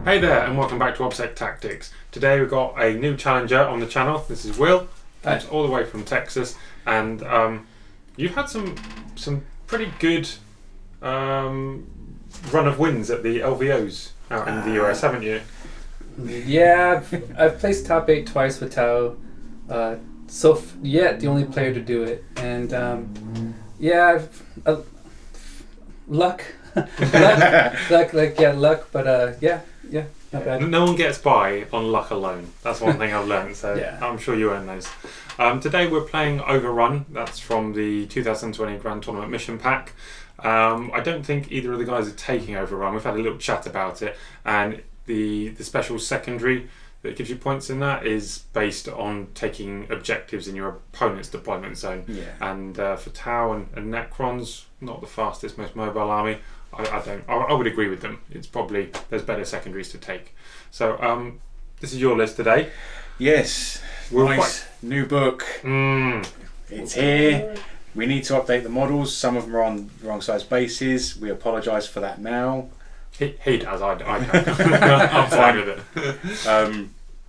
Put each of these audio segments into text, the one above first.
Hey there, and welcome back to Obsec Tactics. Today we've got a new challenger on the channel. This is Will. He's all the way from Texas, and you've had some pretty good run of wins at the LVOs out in the US, haven't you? Yeah, I've placed top 8 twice with Tao. Yet the only player to do it, and luck, luck, but not bad. No one gets by on luck alone. That's one thing I've learned, so yeah. I'm sure you earn those. Today we're playing Overrun. That's from the 2020 Grand Tournament Mission Pack. I don't think either of the guys are taking Overrun. We've had a little chat about it, and the special secondary that gives you points in that is based on taking objectives in your opponent's deployment zone. Yeah. And for Tau and Necrons, not the fastest, most mobile army. I would agree with them. It's probably there's better secondaries to take. So this is your list today. Yes, nice new book. It's here. We need to update the models. Some of them are on wrong size bases. We apologise for that now. He does. I don't. I'm fine with it.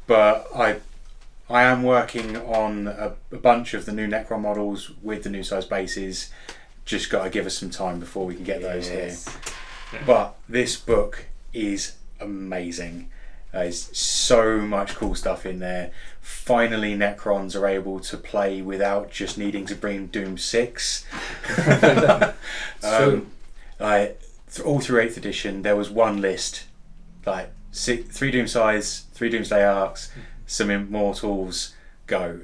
But I am working on a bunch of the new Necron models with the new size bases. Just got to give us some time before we can get those here. Yeah. But this book is amazing. There's so much cool stuff in there. Finally, Necrons are able to play without just needing to bring Doom 6. All through 8th edition, there was one list, like 3 Doom Scythes, 3 Doomsday Arcs, some Immortals, go.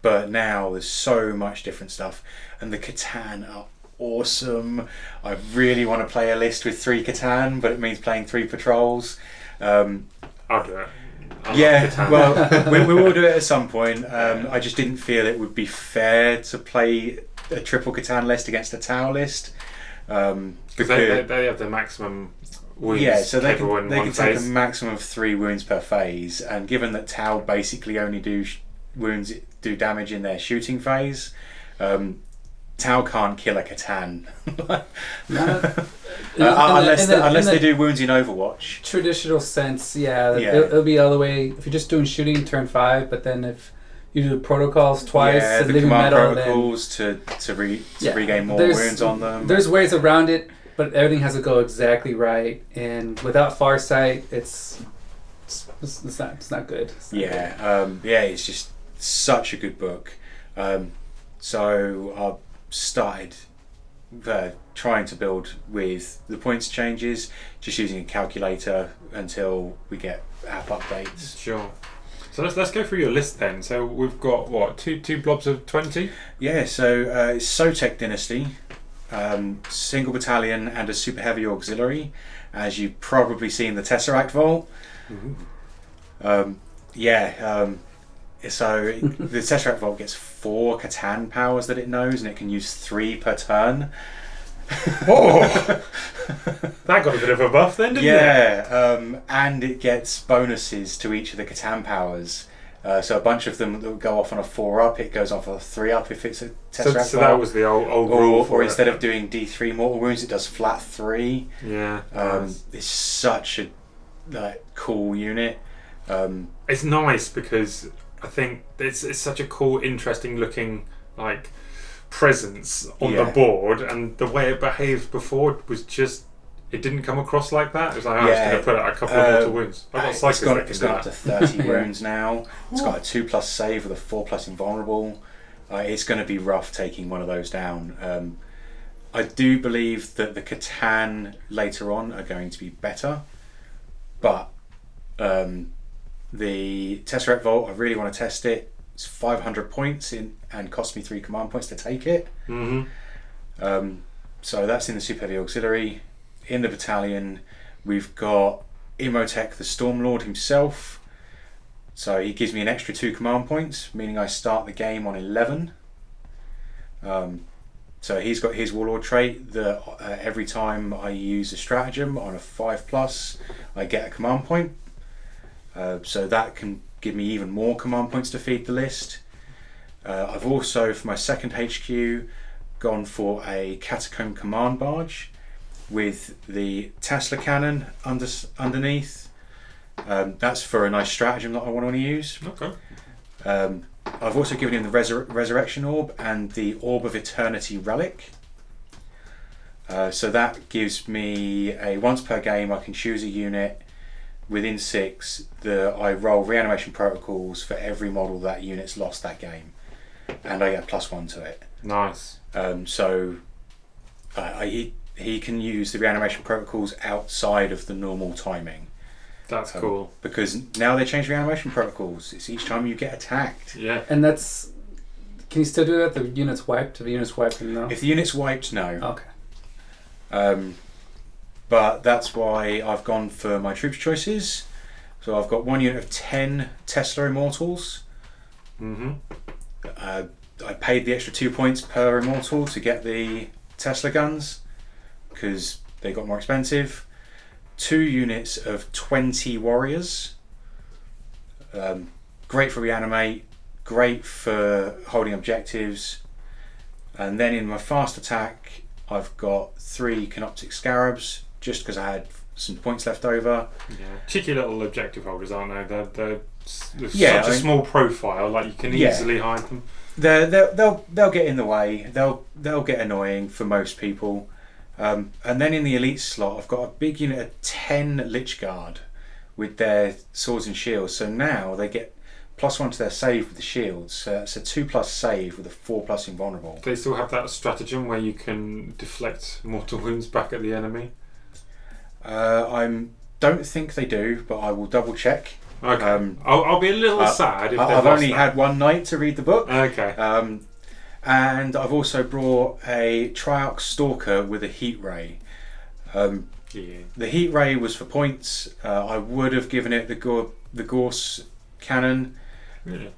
But now there's so much different stuff, and the Catan are awesome. I really want to play a list with 3 Catan, but it means playing 3 patrols. I'll do it. Well, we will do it at some point. I just didn't feel it would be fair to play a triple Catan list against a Tau list. Because they have the maximum wounds. Yeah, so they can take a maximum of 3 wounds per phase, and given that Tau basically only do damage in their shooting phase, Tau can't kill a Catan unless they do wounds in Overwatch. Traditional sense, it'll be all the way. If you're just doing shooting turn 5, but then if you do the protocols twice, and the command protocols to regain more wounds on them. There's ways around it, but everything has to go exactly right. And without Farsight, it's not good. It's just such a good book. So I've started trying to build with the points changes, just using a calculator until we get app updates. Sure. So let's go through your list then. So we've got what, two blobs of 20? Yeah. So it's Sotec Dynasty, single battalion and a super heavy auxiliary, as you've probably seen the Tesseract Vault. So the Tesseract Vault gets 4 Catan powers that it knows, and it can use 3 per turn. That got a bit of a buff then, didn't it? And it gets bonuses to each of the Catan powers. So a bunch of them that will go off on a 4-up, it goes off on a 3-up if it's a Tesseract Vault. So that was the old rule. Or instead of doing D3 mortal wounds, it does flat 3. Yeah. It's such a cool unit. It's nice because I think it's such a cool, interesting looking presence on the board, and the way it behaved before was just, it didn't come across like that. It was like, I'm just going to put out a couple of mortal wounds. It's gone up to 30 wounds now. It's got a 2+ save with a 4+ invulnerable. It's going to be rough taking one of those down. I do believe that the Catan later on are going to be better, but the Tesseract Vault, I really want to test it. It's 500 points and cost me 3 command points to take it. So that's in the Super Heavy Auxiliary. In the battalion, we've got Imhotep the Stormlord himself. So he gives me an extra 2 command points, meaning I start the game on 11. So he's got his Warlord trait that every time I use a stratagem on a 5+, I get a command point. So that can give me even more command points to feed the list. I've also, for my second HQ, gone for a Catacomb Command Barge. with the Tesla cannon underneath. That's for a nice stratagem that I want to use. Okay. I've also given him the Resurrection Orb and the Orb of Eternity Relic. So that gives me a once per game I can choose a unit within 6 that I roll reanimation protocols for every model that unit's lost that game, and I get +1 to it. Nice. So he can use the reanimation protocols outside of the normal timing. That's cool. Because now they change reanimation protocols. It's each time you get attacked. Yeah. And that's... Can you still do that? The unit's wiped? If the unit's wiped, no? If the unit's wiped, no. Okay. But that's why I've gone for my troops choices. So I've got one unit of 10 Tesla Immortals. Mm-hmm. I paid the extra 2 points per Immortal to get the Tesla guns because they got more expensive. 2 units of 20 warriors. Great for reanimate, great for holding objectives. And then in my fast attack, I've got 3 Canoptic Scarabs, just because I had some points left over. Yeah, cheeky little objective holders, aren't they? They're such a small profile, like you can easily hide them. They'll get in the way. They'll get annoying for most people. And then in the elite slot, I've got a big unit of 10 Lich Guard with their swords and shields. So now they get +1 to their save with the shields. So that's a 2+ save with a 4+ invulnerable. Do they still have that stratagem where you can deflect mortal wounds back at the enemy? I don't think they do, but I will double check. Okay. I'll be a little sad if I've only had one night to read the book. Okay. And I've also brought a Triarch Stalker with a Heat Ray. The Heat Ray was for points. I would have given it the Gorse cannon. Really?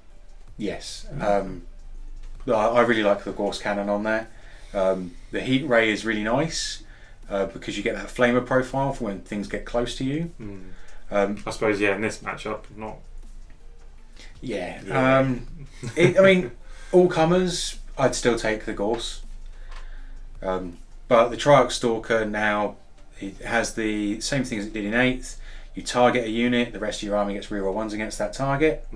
Yes. I really like the Gorse cannon on there. The Heat Ray is really nice because you get that flamer profile for when things get close to you. I suppose, in this matchup, not... Yeah. I mean, all comers, I'd still take the Gorse. But the Triarch Stalker now, it has the same thing as it did in 8th. You target a unit, the rest of your army gets reroll 1s against that target.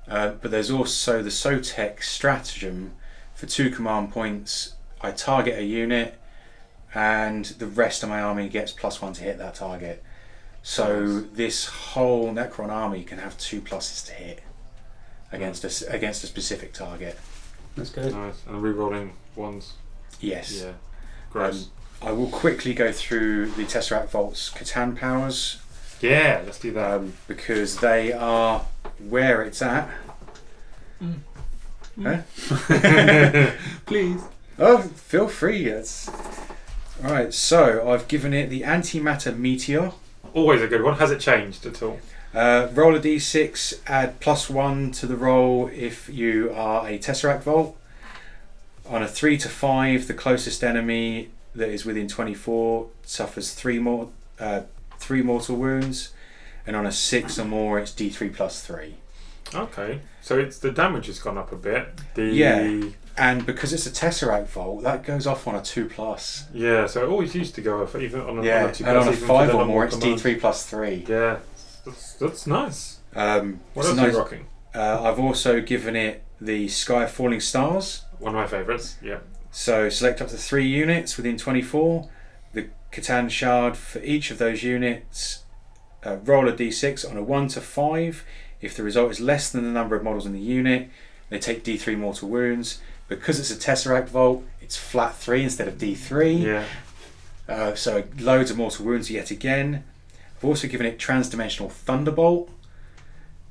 But there's also the Sotek stratagem for 2 command points. I target a unit, and the rest of my army gets +1 to hit that target. So this whole Necron army can have 2+ to hit against a specific target. That's good. Nice. And rerolling 1s. Yes. Yeah. Gross. I will quickly go through the Tesseract Vault's Catan powers. Yeah, let's do that. Because they are where it's at. Huh? Please. Oh, feel free. Alright, so I've given it the Antimatter Meteor. Always a good one. Has it changed at all? Roll a d6, add +1 to the roll if you are a Tesseract Vault. On a 3 to 5, the closest enemy that is within 24 suffers 3 mortal wounds, and on a 6 or more, it's d3 +3. Okay, so the damage has gone up a bit. And because it's a Tesseract Vault, that goes off on a 2+. Yeah, so it always used to go off even on a 2+. And on a 5 or more, it's d3 +3. Yeah, that's nice. What else are you rocking? I've also given it the Sky of Falling Stars. One of my favourites, yeah. So select up to 3 units within 24. The Catan Shard for each of those units. Roll a d6 on a 1 to 5. If the result is less than the number of models in the unit, they take d3 mortal wounds. Because it's a Tesseract Vault, it's flat 3 instead of d3. Yeah. So loads of mortal wounds yet again. I've also given it Transdimensional Thunderbolt,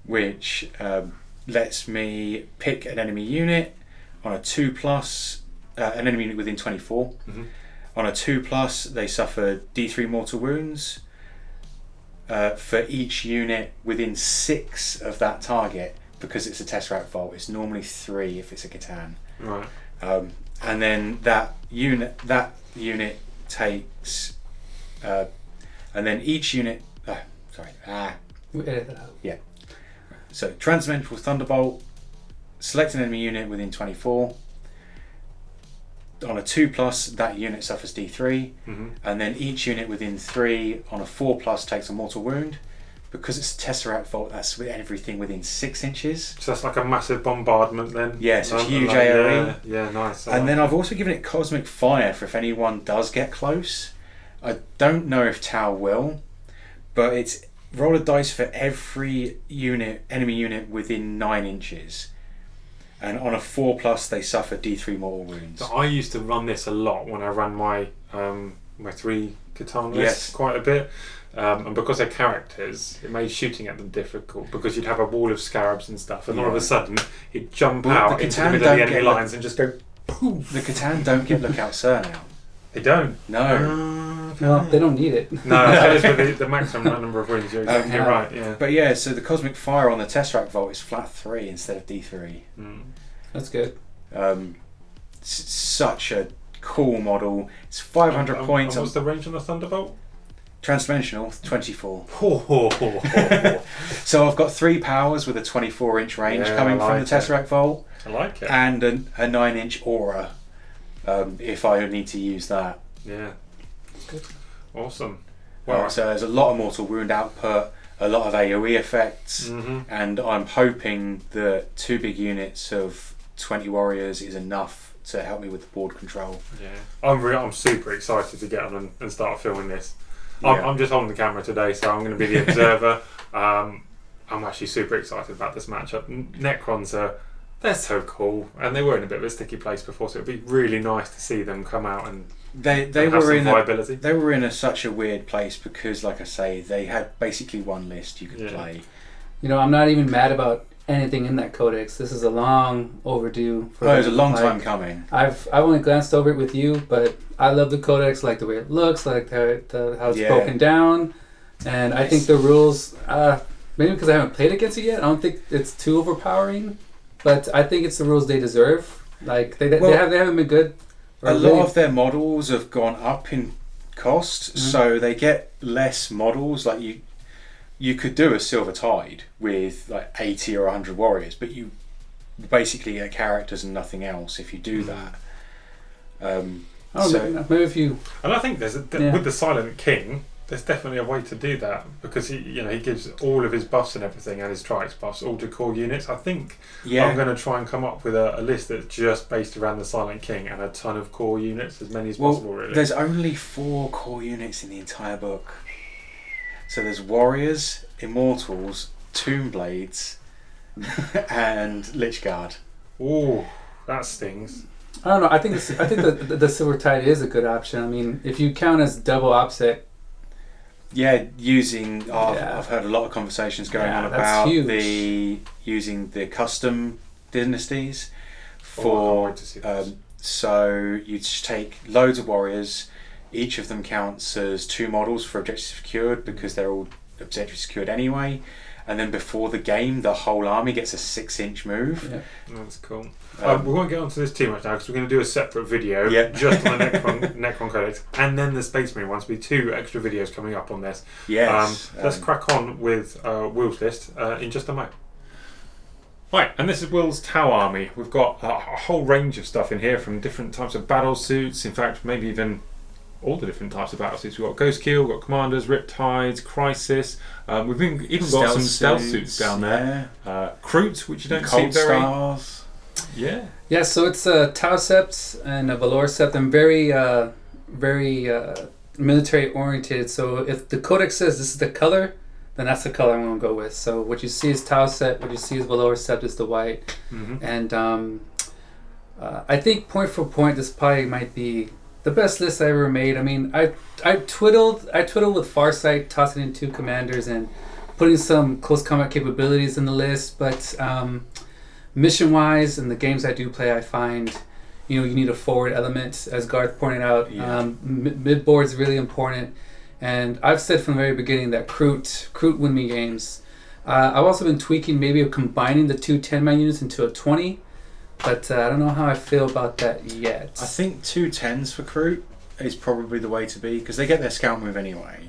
which lets me pick an enemy unit on a 2+, an enemy unit within 24. On a 2+, they suffer d3 mortal wounds. For each unit within 6 of that target, because it's a Tesseract Vault, it's normally 3 if it's a Catan. Right. And then that unit takes, and then each unit. We edit that out. Yeah. So Transdimensional Thunderbolt. Select an enemy unit within 24. on a 2+, that unit suffers D3, and then each unit within 3 on a 4+ takes a mortal wound. Because it's a Tesseract Vault, that's with everything within 6 inches. So that's like a massive bombardment then? Yeah, so it's huge AoE. Yeah, nice. And then I've also given it Cosmic Fire for if anyone does get close. I don't know if Tau will, but it's roll a dice for every enemy unit within 9 inches. And on a 4+, they suffer D3 mortal wounds. So I used to run this a lot when I ran my 3 Catan list quite a bit. And because they're characters, it made shooting at them difficult because you'd have a wall of scarabs and stuff, and all of a sudden he'd jump out into the middle of the enemy lines and just go poof. The Catan don't get Lookout Sir now. They don't? No. Well, they don't need it. No, it goes with the maximum number of wounds. You're exactly right, yeah. But yeah, so the Cosmic Fire on the Tesseract Vault is flat 3 instead of D3. That's good. Such a cool model. It's 500 points. And what's the range on the Thunderbolt? Transdimensional, 24. Oh. So I've got 3 powers with a 24-inch range coming from the Tesseract Vault. I like it. And a 9-inch aura, if I need to use that. Yeah. Good. Awesome. Wow. So there's a lot of mortal wound output, a lot of AoE effects, and I'm hoping that 2 big units of 20 warriors is enough to help me with the board control. Yeah. I'm super excited to get on and start filming this. I'm just holding the camera today, so I'm going to be the observer. I'm actually super excited about this matchup. Necrons they're so cool, and they were in a bit of a sticky place before, so it'd be really nice to see them come out and they have were some in viability. They were in such a weird place because, like I say, they had basically one list you could play. You know, I'm not even mad about anything in that codex. This is a long overdue. It was a long time coming. I've only glanced over it with you, but I love the codex, like the way it looks, like how it's broken down, and I think the rules. Maybe because I haven't played against it yet, I don't think it's too overpowering, but I think it's the rules they deserve. Like they haven't been good. A lot of their models have gone up in cost, so they get less models. Like you could do a Silver Tide with like 80 or 100 warriors, but you basically get characters and nothing else if you do that. Maybe if you... And I think with the Silent King, there's definitely a way to do that because he gives all of his buffs and everything and his Triax buffs all to core units. I think I'm going to try and come up with a list that's just based around the Silent King and a ton of core units, as many as possible, really. There's only 4 core units in the entire book. So there's Warriors, Immortals, Tombblades, and Lichguard. Ooh, that stings. I don't know. I think the Silver Tide is a good option. I mean, if you count as double Obsec. Yeah, I've heard a lot of conversations going on about using the custom dynasties for. So you just take loads of warriors. Each of them counts as 2 models for objectives secured because they're all objectives secured anyway. And then before the game, the whole army gets a 6-inch move. Yeah, that's cool. We won't get onto this too much now because we're going to do a separate video just on the Necron Codex, and then the Space Marine ones. There'll be 2 extra videos coming up on this. Yes. Let's crack on with Will's list in just a moment. Right, and this is Will's Tau army. We've got a whole range of stuff in here from different types of battle suits. In fact, maybe even all the different types of battle suits. We've got Ghost Kill, we've got Commanders, Riptides, Crisis. We've even got some stealth suits down there. Kroot, which you don't see very... Stars. Yeah, so it's a Tau Sept and a Valor Sept. I'm very military oriented. So if the Codex says this is the color, then that's the color I'm going to go with. So what you see is Tau Sept, what you see is Valor Sept is the white. And I think point for point, this probably might be the best list I ever made. I mean, I twiddled with Farsight, tossing in 2 commanders and putting some close combat capabilities in the list. But mission wise, in the games I do play, I find you need a forward element, as Gareth pointed out. Mid board is really important, and I've said from the very beginning that Kroot win me games. I've also been tweaking maybe of combining the 2 10-man units into a 20. But I don't know how I feel about that yet. I think 2 10s for Kroot is probably the way to be because they get their scout move anyway.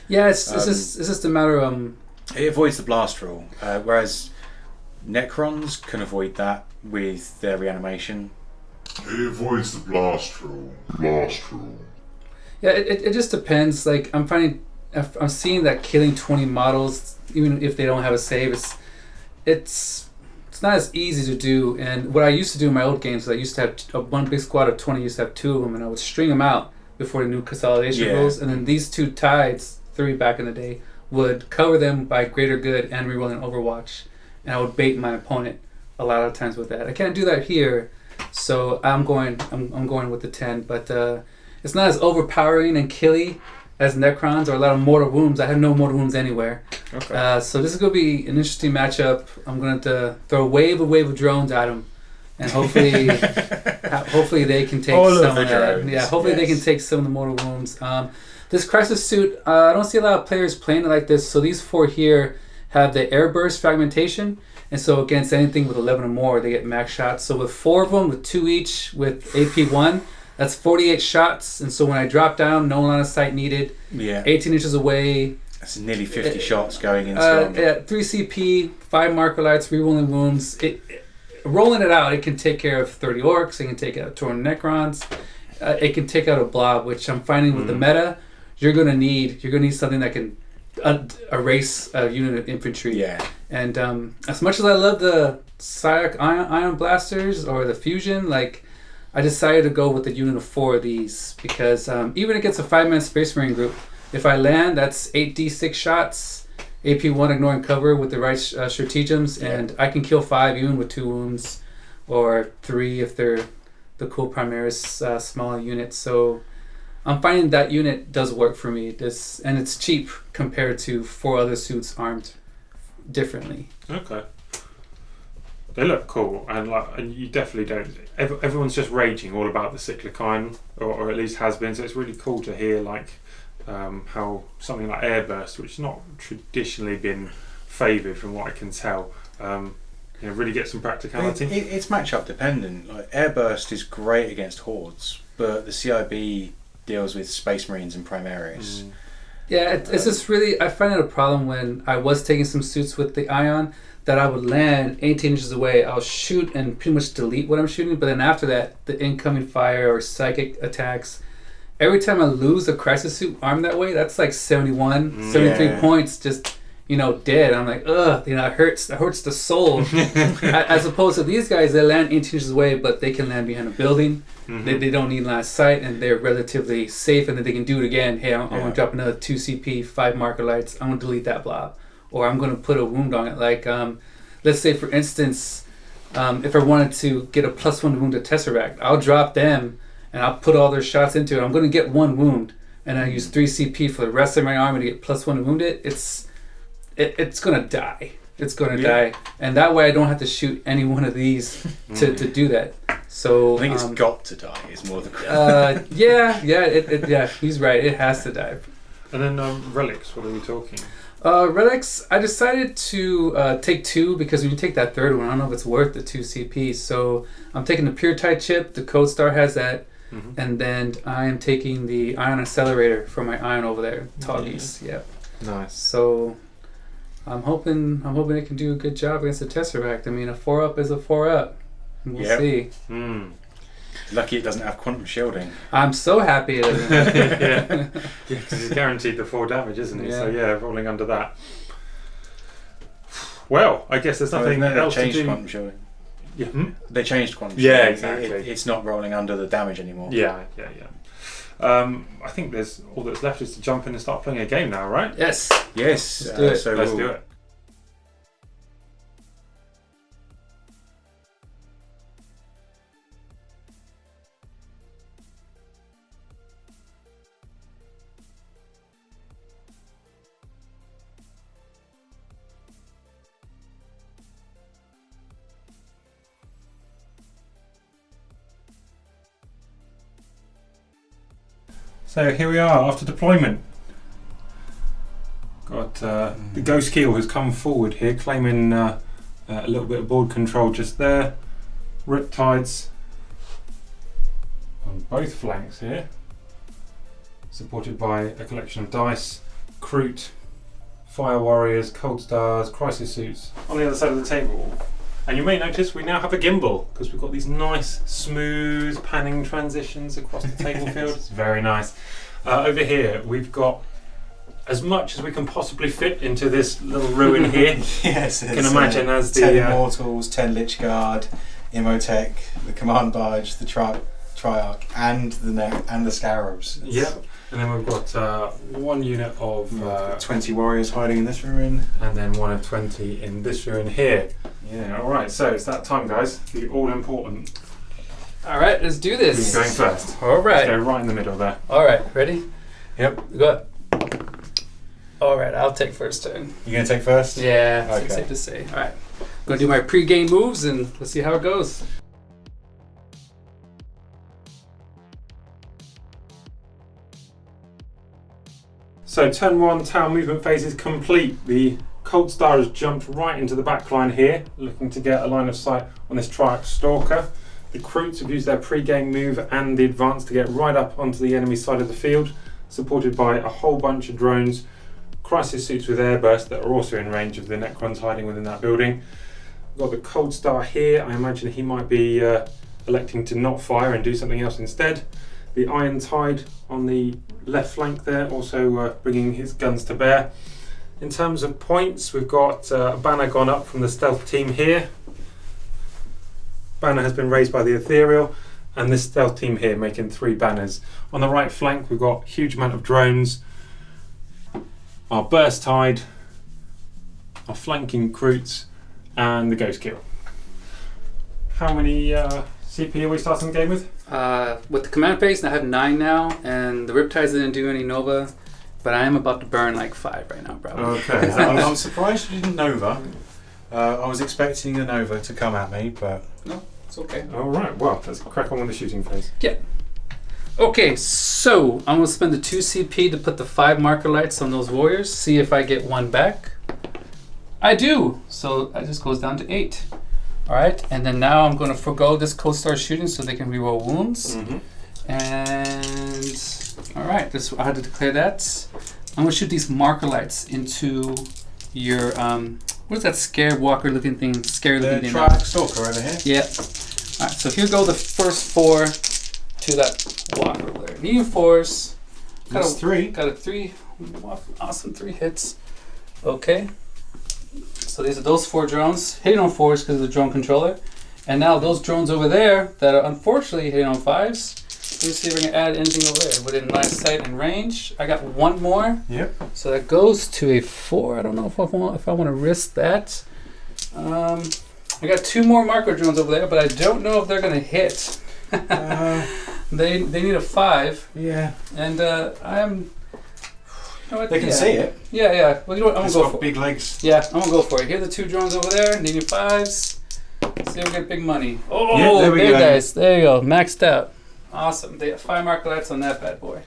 Yeah, it's just a matter of... It avoids the blast rule, whereas Necrons can avoid that with their reanimation. He avoids the blast roll. Yeah, it just depends. Like I'm seeing that killing 20 models, even if they don't have a save, it's not as easy to do. And what I used to do in my old games, I used to have one big squad of 20. Used to have 2 of them, and I would string them out before the new consolidation rules. And then these 2 tides, 3 back in the day, would cover them by greater good and rerolling Overwatch, and I would bait my opponent a lot of times with that. I can't do that here, so I'm going with the 10, but it's not as overpowering and killy as Necrons or a lot of mortal wounds. I have no mortal wounds anywhere. Okay. So this is going to be an interesting matchup. I'm going to throw a wave of drones at them, and hopefully they can take all some of the drones. Yeah, hopefully they can take some of the mortal wounds. This crisis suit, I don't see a lot of players playing it like this. So these 4 here have the airburst fragmentation, and so against anything with 11 or more, they get max shots. So with 4 of them, with 2 each, with AP 1, that's 48 shots. And so when I drop down, no line of sight needed. 18 inches away. That's nearly 50 shots going into them. 3 CP, 5 marker lights, rerolling wounds. Rolling it out, it can take care of 30 orcs. It can take out torn necrons. It can take out a blob, which I'm finding with the meta. You're gonna need something that can erase a unit of infantry. Yeah. And as much as I love the Psionic Ion Blasters or the Fusion, like I decided to go with the unit of 4 of these because even against a 5-man Space Marine group, if I land, that's 8d6 shots, AP 1 ignoring cover with the right stratagems, and I can kill 5 even with 2 wounds, or 3 if they're the cool Primaris smaller units. So I'm finding that unit does work for me. And it's cheap compared to 4 other suits armed differently. Okay. They look cool, and you definitely don't. Everyone's just raging all about the cyclic iron, or at least has been. So it's really cool to hear how something like airburst, which has not traditionally been favoured from what I can tell, really get some practicality. It's matchup dependent. Like airburst is great against hordes, but the CIB deals with Space Marines and Primaris. Yeah, it's just really, I find it a problem when I was taking some suits with the Ion that I would land 18 inches away, I'll shoot and pretty much delete what I'm shooting, but then after that, the incoming fire or psychic attacks, every time I lose a crisis suit armed that way, that's like 73 points just, dead. I'm like, ugh, it hurts the soul. As opposed to these guys, they land 18 inches away, but they can land behind a building. They don't need line of sight, and they're relatively safe, and then they can do it again. Hey, I'm going to drop another 2 CP, 5 marker lights. I'm going to delete that blob. Or I'm going to put a wound on it. Like, let's say, for instance, if I wanted to get a +1 wound to Tesseract, I'll drop them, and I'll put all their shots into it. I'm going to get 1 wound, and I use 3 CP for the rest of my army to get +1 wound it. It's going to die. It's going to die. And that way I don't have to shoot any one of these to do that. So I think it's got to die is more the question. Yeah, he's right. It has to die. And then relics, what are we talking? Relics, I decided to take 2 because when you take that 3rd one, I don't know if it's worth the 2 CP. So I'm taking the Pure Tide chip, the Code Star has that, and then I am taking the Ion Accelerator for my Ion over there, Toggies. Yep. Nice. So I'm hoping it can do a good job against the Tesseract. I mean, a 4-up is a 4-up. We'll see. Lucky it doesn't have quantum shielding. I'm so happy it doesn't. Yeah, because he's guaranteed the 4 damage, isn't he? Yeah. So rolling under that. Well, I guess there's nothing else to do. They changed quantum shielding. Yeah. They changed quantum shielding. Yeah, exactly. It's not rolling under the damage anymore. Yeah. I think all that's left is to jump in and start playing a game now, right? Yes. Let's do it. So Let's do it. So here we are after deployment. Got the Ghost Keel has come forward here, claiming a little bit of board control just there. Riptides on both flanks here, supported by a collection of dice, Kroot, Fire Warriors, Cold Stars, Crisis Suits on the other side of the table. And you may notice we now have a gimbal because we've got these nice, smooth panning transitions across the table field. It's very nice. Over here, we've got as much as we can possibly fit into this little ruin here. Yes, you can imagine as the 10 Immortals, 10 Lich Guard, Immotech, the Command Barge, the Triarch, and the Scarabs. Yep. And then we've got one unit of 20 warriors hiding in this ruin, and then one of 20 in this ruin here. Yeah. All right. So it's that time, guys. The all important. All right, let's do this. Who's going first? All right. Let's go right in the middle there. All right, ready? Yep. Go. All right, I'll take first turn. You gonna take first? Yeah, okay. Safe to say. All right, I'm gonna do my pre-game moves and let's see how it goes. So turn 1, tower movement phase is complete. The Cold Star has jumped right into the back line here, looking to get a line of sight on this Triarch Stalker. The Kroots have used their pre-game move and the advance to get right up onto the enemy side of the field, supported by a whole bunch of drones, crisis suits with airburst that are also in range of the Necrons hiding within that building. We've got the Cold Star here. I imagine he might be electing to not fire and do something else instead. The Iron Tide on the left flank there, also bringing his guns to bear. In terms of points, we've got a banner gone up from the stealth team here. Banner has been raised by the Ethereal, and this stealth team here making 3 banners. On the right flank, we've got a huge amount of drones, our Burst Tide, our flanking Kroots, and the Ghost Kill. How many CP are we starting the game with? With the command phase, I have 9 now, and the Riptides didn't do any Nova, but I am about to burn like 5 right now, probably. Okay. I'm surprised you didn't Nova. I was expecting a Nova to come at me, but no, it's okay. All right. Well, let's crack on with the shooting phase. Yeah. Okay, so I'm gonna spend the 2 CP to put the 5 marker lights on those warriors. See if I get 1 back. I do. So that just goes down to 8. All right, and then now I'm going to forgo this Cold Star shooting so they can reroll wounds. And all right, I had to declare that. I'm going to shoot these marker lights into your what's that scare walker looking thing? Scary looking thing. The Triarch Stalker over here. Yeah. All right, so here go the first 4 to that walker over there. Medium force. That's 3. Got a 3. Awesome 3 hits. Okay. So these are those 4 drones hitting on 4s because of the drone controller. And now those drones over there that are unfortunately hitting on 5s. Let's see if we can add anything over there. Within line of sight and range. I got 1 more. Yep. So that goes to a 4. I don't know if I want to risk that. I got 2 more marker drones over there, but I don't know if they're going to hit. They need a 5. Yeah. And I'm... They can see it. Yeah. Well, you know what? I'm going to go for it. Big legs. Yeah, I'm going to go for it. Here are the 2 drones over there. Needing 5s. See if we get big money. Oh, yeah, there we go. Guys. There you go. Maxed out. Awesome. They have 5 marker lights on that bad boy.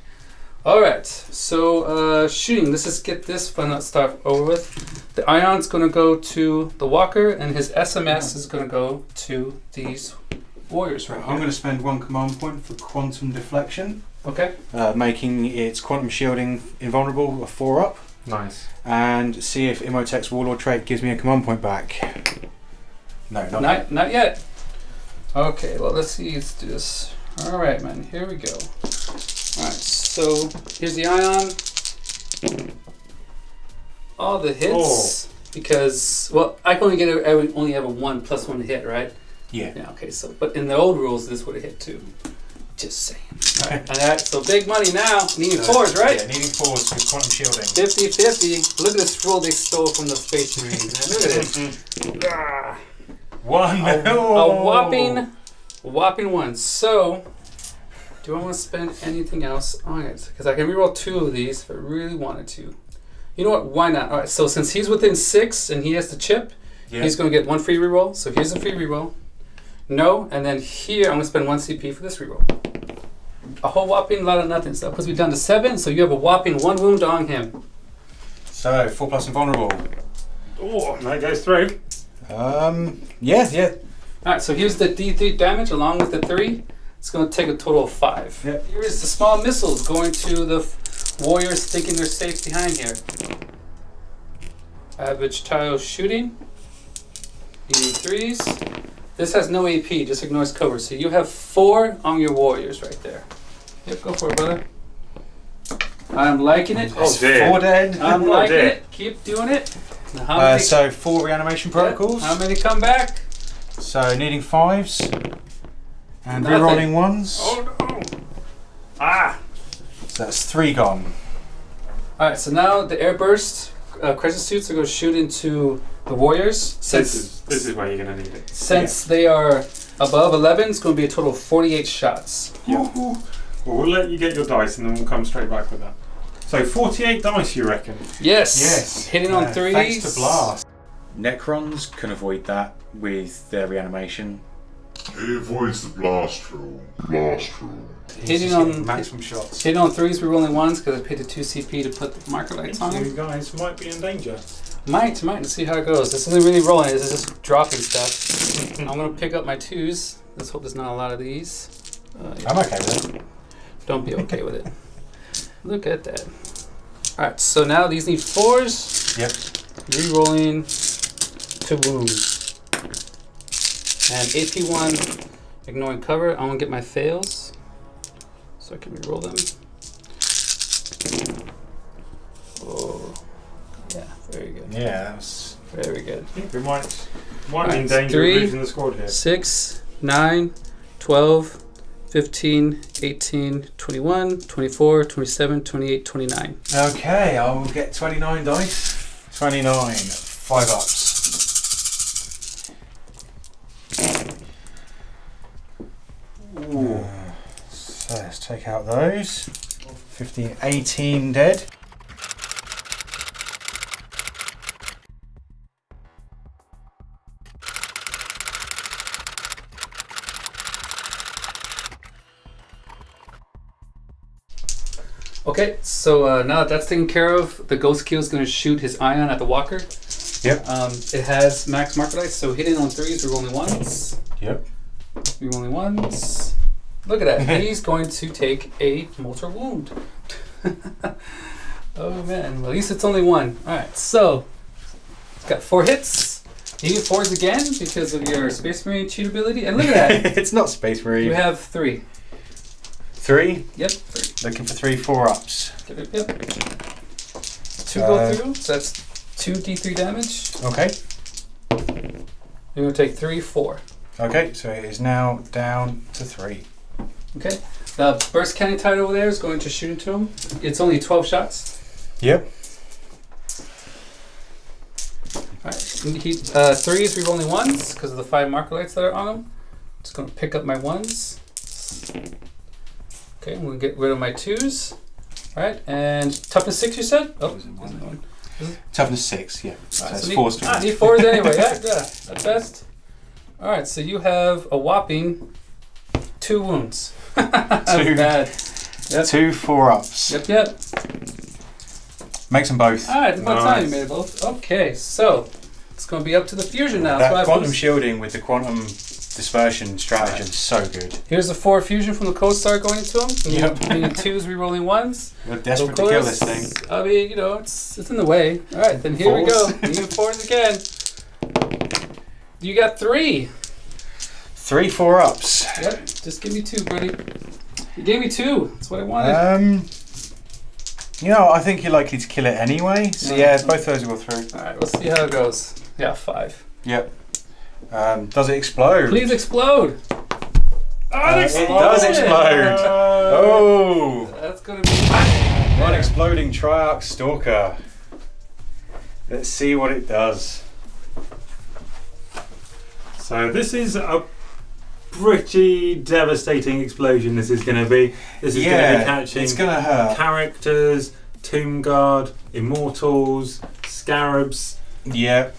All right. So shooting. Let's just get this fun stuff over with. The Ion's going to go to the Walker, and his SMS is going to go to these warriors right here. I'm going to spend 1 command point for Quantum Deflection. Okay. Making its Quantum Shielding invulnerable a 4 up. Nice. And see if Immotech's Warlord trait gives me a command point back. No, not yet. Okay, well let's see. Let's do this. All right, man. Here we go. All right. So here's the Ion. All the hits because I can only have a 1 + 1 hit, right? Yeah. Yeah. Okay. So, but in the old rules, this would have hit 2. Just saying. All right. And that, so big money now. Needing 4s, right? Yeah, needing 4s with Quantum Shielding. 50-50. Look at this rule they stole from the Space Marines, man. Look at it. 1. A whopping 1. So, do I want to spend anything else on it? Because I can reroll 2 of these if I really wanted to. You know what? Why not? All right. So since he's within 6 and he has the chip, he's going to get 1 free reroll. So here's a free reroll. No, and then here I'm going to spend 1 CP for this reroll. A whole whopping lot of nothing. So that puts me down to 7. So you have a whopping 1 wound on him. So 4+ invulnerable. Oh, that goes through. Yeah. Alright, so here's the D3 damage along with the 3. It's going to take a total of 5. Yep. Here's the small missiles going to the warriors thinking they're safe behind here. Average tile shooting. You need 3s. This has no AP, just ignores cover. So you have 4 on your warriors right there. Yep, go for it, brother. I'm liking it. Oh, dear. 4 dead. I'm liking it. Keep doing it. Now, how many, so 4 reanimation protocols. How many come back? So needing 5s. And rerolling 1s. Oh no. Ah. So that's 3 gone. Alright, so now the airburst crisis suits are going to shoot into the warriors. This is where you're going to need it. Since they are above 11, it's going to be a total of 48 shots. Yeah. Well, we'll let you get your dice and then we'll come straight back with that. So 48 dice, you reckon? Yes. Yes. Hitting on 3s. Thanks to blast. Necrons can avoid that with their reanimation. It avoids the blast roll. Blast roll. Hitting on maximum shots. Hitting on 3s, we're rolling 1s because I paid the 2 CP to put the marker lights on them. You guys might be in danger. Might. Let's see how it goes. This isn't really rolling. This is just dropping stuff. I'm gonna pick up my 2s. Let's hope there's not a lot of these. Yeah. I'm okay with it. Don't be okay with it. Look at that. All right. So now these need 4s. Yep. Re-rolling to wound. And AP1, ignoring cover. I want to get my fails, so I can re-roll them. Oh, yeah, very good. Yeah, that was very good. We might be in Right, danger 3, of losing the squad here. 6, 9, 12, 15, 18, 21, 24, 27, 28, 29. okay. I will get 29 dice. 29. 5 ups. So let's take out those. 15, 18 dead. Okay, so now that that's taken care of, the ghost kill is going to shoot his ion at the walker. Yep. It has max marker dice, so hitting on 3s, we're rolling 1s. Yep. We're rolling 1s. Look at that. He's going to take a mortal wound. Oh man, well, at least it's only 1. Alright, so it's got 4 hits. You need 4s again because of your Space Marine cheat ability. And look at that. It's not Space Marine. You have 3. 3? Yep, 3. Looking for 3 4-ups. Yep. 2 go through, so that's 2 D3 damage. Okay. You're going to take 3, 4. Okay, so it is now down to 3. Okay. The burst cannon tight over there is going to shoot into him. It's only 12 shots. Yep. Alright. 3s, we're rolling 1s because of the 5 marker lights that are on them. Just going to pick up my 1s. Okay, I'm going to get rid of my 2s. Alright, and toughness 6 you said? Oh, Toughness 6, yeah. Right, So so it's need 4s. need 4s anyway, yeah, at best. Alright, so you have a whopping 2 wounds. That's 2 bad. Yep. 2 4-ups. Yep. Makes them both. Alright, it's about time you made it both. Okay, so it's going to be up to the fusion now. That quantum shielding with the quantum dispersion stratagem is so good. Here's the 4 fusion from the Cold Star going into him. Yep. Needing 2s, rerolling 1s. We're desperate So to kill course, this thing. I mean, you know, it's in the way. Alright, then here we go. We need 4s again. You got 3. 3 4-ups. Yep, just give me 2, buddy. You gave me 2. That's what I wanted. You know, I think you're likely to kill it anyway. So yeah, both those will go through. Alright, let's see how it goes. Yeah, 5. Yep. Does it explode? Please explode! Oh, it It does explode. Oh! That's gonna be One exploding Triarch Stalker. Let's see what it does. So this is a pretty devastating explosion. This is going to be. This is going to be catching. It's going to hurt. Characters, Tomb Guard, Immortals, Scarabs. Yeah.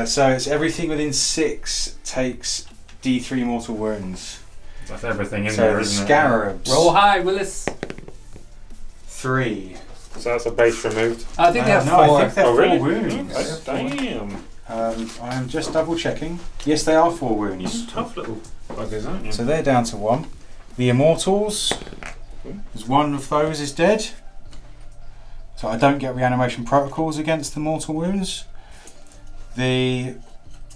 So it's everything within 6 takes D3 mortal wounds. That's everything in So there, the isn't Scarabs. roll high, Willis. 3. So that's a base removed. I think they have 4. I think they're Oh, really? 4 wounds. Okay, damn. I am just double checking. Yes, they are 4 wounds. Tough little buggers, aren't you? So they're down to 1. The Immortals, there's 1 of those is dead. So I don't get reanimation protocols against the mortal wounds. The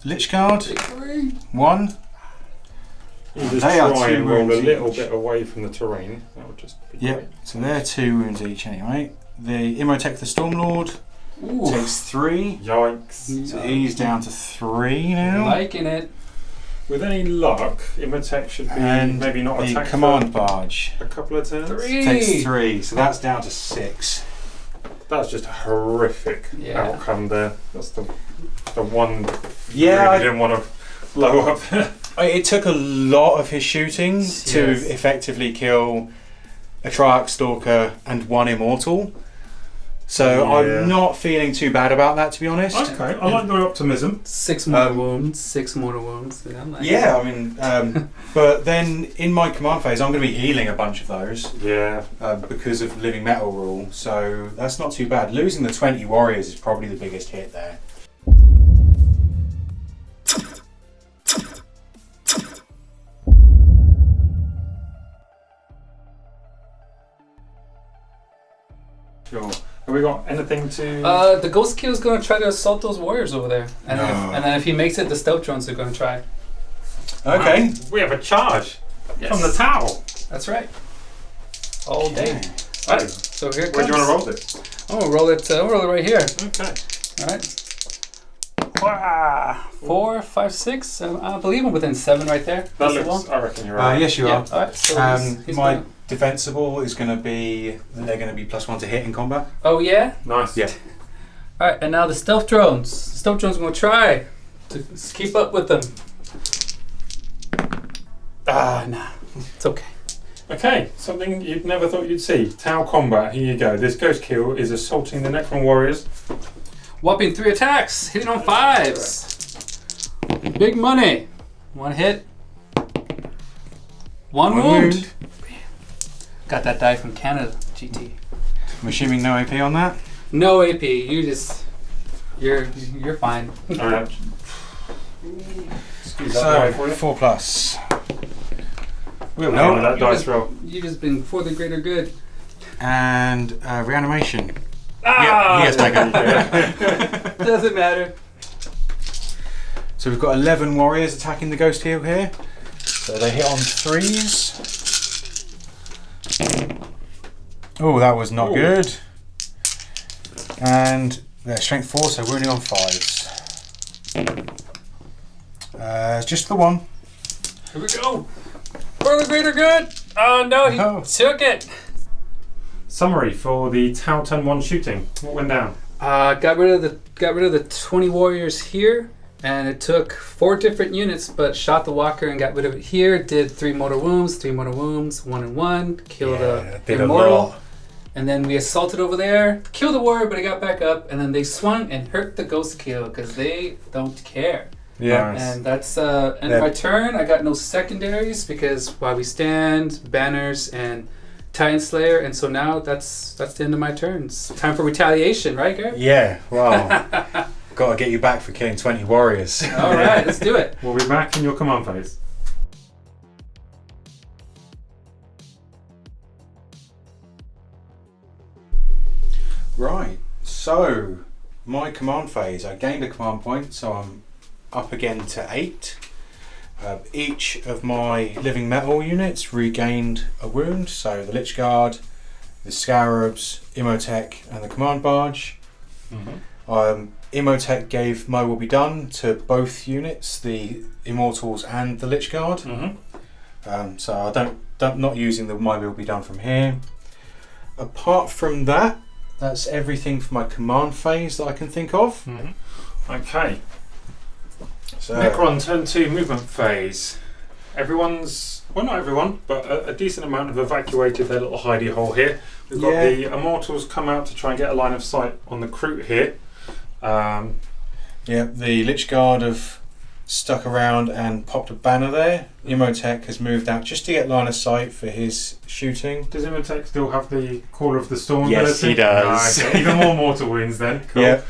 Lich Guard. Victory. 1. You just They are try 2 and roll a wounds little each. bit away from the terrain. That would just be great. So they're 2 wounds each anyway. The Immotech the Stormlord takes 3. Yikes. So he's down to 3 now. Liking it. With any luck, Immotech should be And maybe not the attacked Command Barge for a couple of turns. 3. takes 3, so that's down to 6. That's just a horrific outcome there. That's the one Yeah, really didn't want to blow up there. It took a lot of his shooting to effectively kill a Triarch Stalker and 1 Immortal. So I'm not feeling too bad about that, to be honest. Okay, I like the optimism. 6 mortal wounds. 6 mortal wounds. Yeah, I mean, but then in my command phase, I'm going to be healing a bunch of those. Yeah. Because of Living Metal rule. So that's not too bad. Losing the 20 warriors is probably the biggest hit there. Sure. Have we got anything to... the Ghost Kill is going to try to assault those warriors over there. And, and then if he makes it, the Stealth Drones are going to try. Okay. Wow. We have a charge from the tower. That's right. All day. Alright, so here it comes. Where do you want to roll this? I'm going to roll it. I'll roll it right here. Okay. Alright. 4, 5, 6. I believe I'm within 7 right there. That looks, I reckon you're right. Yes, you are. Alright, so he's my gonna... defensible is going to be, they're going to be +1 to hit in combat. Oh, yeah? Nice. Yeah. Alright, and now the Stealth Drones. The Stealth Drones are going to try to keep up with them. Nah. It's okay. Okay, something you'd never thought you'd see. Tau combat, here you go. This Ghost Kill is assaulting the Necron warriors. Whopping 3 attacks, hitting on 5s. Big money. 1 hit. 1 wound. Got that die from Canada, GT. I'm assuming no AP on that? No AP, you're fine. Alright. Excuse So, that for you. 4 plus. We'll No, know that dice roll. You've just been for the greater good. And reanimation. Ah! Yes, take it. Doesn't matter. So we've got 11 warriors attacking the Ghost Heel here. So they hit on 3s. Oh, that was not good. And they're strength 4, so we're only on 5s. Just the 1. Here we go. For the greater good. Oh no, he took it. Summary for the Tau Turn 1 shooting. What went down? Got rid of the 20 warriors here, and it took 4 different units, but shot the walker and got rid of it here. Did 3 mortal wounds, 1 and 1, killed a Immortal, and then we assaulted over there, killed the warrior, but he got back up, and then they swung and hurt the Ghost Kill because they don't care. Yeah. Nice. And that's end of my turn. I got no secondaries because while we stand, banners and Titan Slayer, and so now that's the end of my turns. Time for retaliation, right, Gareth? Yeah, wow. Got to get you back for killing 20 warriors. All right, let's do it. We'll be back in your command phase. Right, so my command phase, I gained a command point, so I'm up again to 8. Each of my living metal units regained a wound, so the Lich Guard, the Scarabs, Immotech and the Command Barge. Immotech gave My Will Be Done to both units, the Immortals and the Lich Guard. So I not using the My Will Be Done from here. Apart from that, that's everything for my command phase that I can think of. Okay. So, Necron turn 2 movement phase. Everyone's, well not everyone, but a decent amount have evacuated their little hidey hole here. We've got the Immortals come out to try and get a line of sight on the Kroot here. The Lich Guard have stuck around and popped a banner there. Immotech has moved out just to get line of sight for his shooting. Does Immotech still have the Caller of the Storm Yes, ability? he does. Okay. Even more mortal wounds then. Cool.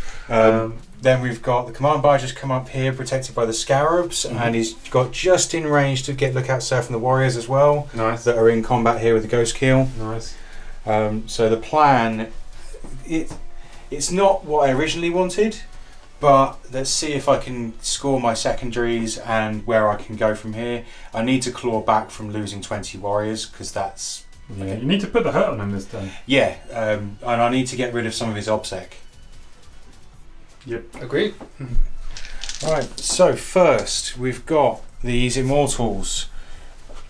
Then we've got the Command Barge has come up here, protected by the Scarabs, and he's got just in range to get lookout surf from the Warriors as well. Nice. That are in combat here with the Ghost Kill. Nice. So the plan, it's not what I originally wanted, But let's see if I can score my secondaries and where I can go from here. I need to claw back from losing 20 warriors because that's... Yeah, you need to put the hurt on him this turn. Yeah, and I need to get rid of some of his Obsec. Yep. Agreed. Right, so first we've got these Immortals.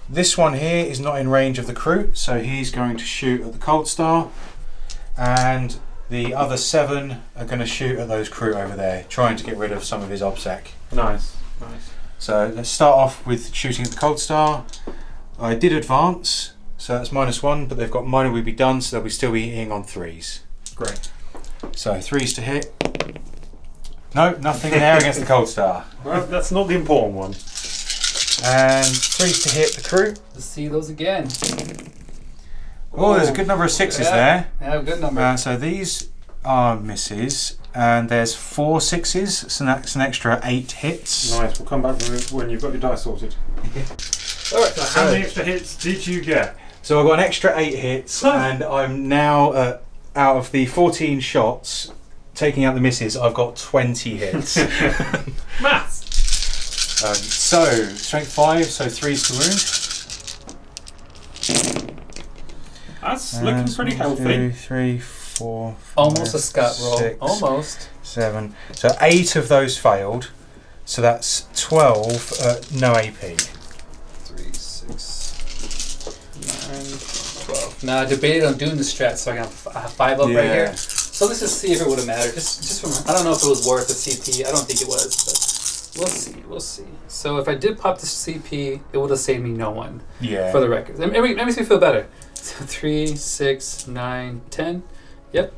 This one here is not in range of the crew, so he's going to shoot at the Cold Star, and the other 7 are going to shoot at those crew over there, trying to get rid of some of his Obsec. Nice, nice. So let's start off with shooting at the Cold Star. I did advance, so that's -1, but they've got minor will be done, so they'll still be hitting on 3s. Great. So 3s to hit. No, nothing there against the Cold Star. Well, that's not the important one. And 3s to hit the crew. Let's see those again. Oh, there's a good number of 6s there. Yeah, a good number. So these are misses, and there's 4 6s, so that's an extra 8 hits. Nice, we'll come back when you've got your dice sorted. Alright, So how many extra hits did you get? So I've got an extra 8 hits, and I'm now, out of the 14 shots, taking out the misses, I've got 20 hits. Maths! So, strength 5, so 3s to wound. That's looking pretty 1, healthy. 2, 3, 4, 5, Almost a Scott roll. 6, Almost. 7. So 8 of those failed. So that's 12 no AP. 3, 6, 9, 12. Now I debated on doing the strat, so I got a 5 up right here. So let's just see if it would have mattered. Just from, I don't know if it was worth the CP. I don't think it was, but we'll see. We'll see. So if I did pop the CP, it would have saved me no one. Yeah. For the record, it makes me feel better. So 3, 6, 9, 10. Yep.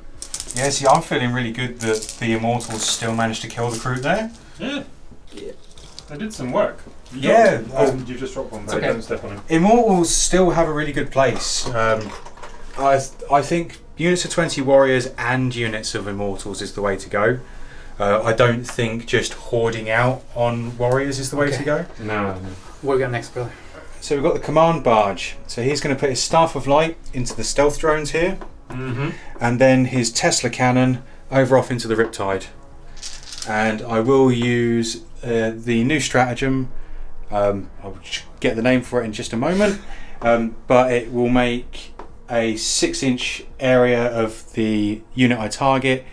Yeah, see, I'm feeling really good that the Immortals still managed to kill the crew there. Yeah. Yeah. They did some work. Yeah. You just dropped one, but okay. don't step on him. Immortals still have a really good place. I think units of 20 warriors and units of Immortals is the way to go. I don't think just hoarding out on warriors is the way to go. No. What do we got next, brother? So we've got the command barge. So he's going to put his staff of light into the stealth drones here, and then his Tesla cannon over off into the Riptide. And I will use the new stratagem. I'll get the name for it in just a moment, but it will make a 6-inch area of the unit I target.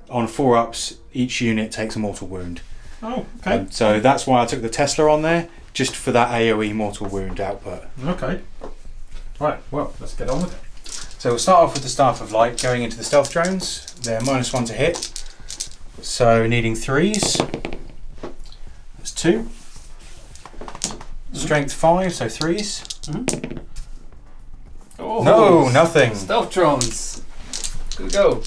On 4-ups, each unit takes a mortal wound. Oh, okay. So that's why I took the Tesla on there, just for that AoE mortal wound output. Okay. Right, well, let's get on with it. So we'll start off with the Staff of Light going into the stealth drones. They're -1 to hit. So needing 3s. That's 2. Strength 5, so 3s. Oh, No, nothing. Stealth drones. Good go.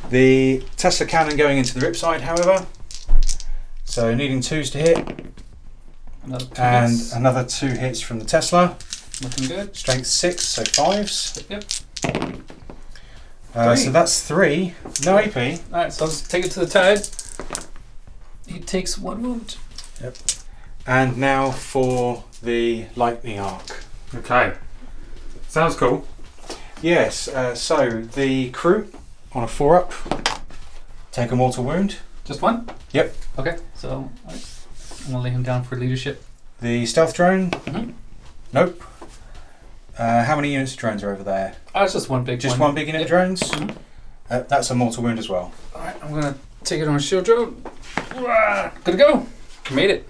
The Tesla cannon going into the Ripside, however. So needing 2s to hit. Another 2 And hits. another 2 hits from the Tesla. Looking good. Strength 6, so 5s. Yep. So that's 3. No AP. Alright, so I'll just take it to the tide. He takes 1 wound. Yep. And now for the lightning arc. Okay. Sounds cool. Yes, so the crew on a 4-up take a mortal wound. Just 1? Yep. Okay, so I'm gonna lay him down for leadership. The stealth drone. Mm-hmm. Nope. How many units of drones are over there? Oh, it's just one big Just one big unit of drones? Mhm. That's a mortal wound as well. Alright, I'm gonna take it on a shield drone. Good to go. Made it.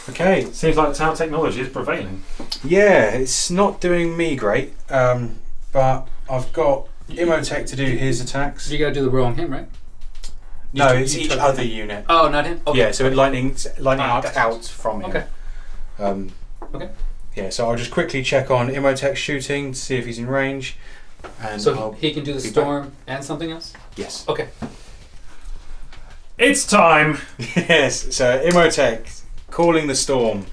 Okay. Seems like town technology is prevailing. Yeah, it's not doing me great, but I've got Immotech to do his attacks. You gotta do the roll on him, right? No, it's each other unit. Oh, not him? Okay. Yeah, so it lightning arc gotcha. out from him. Okay. Okay. Yeah, so I'll just quickly check on Immotech shooting to see if he's in range. And So he can do the storm and something else? Yes. Okay. It's time! Yes, so Immotech calling the storm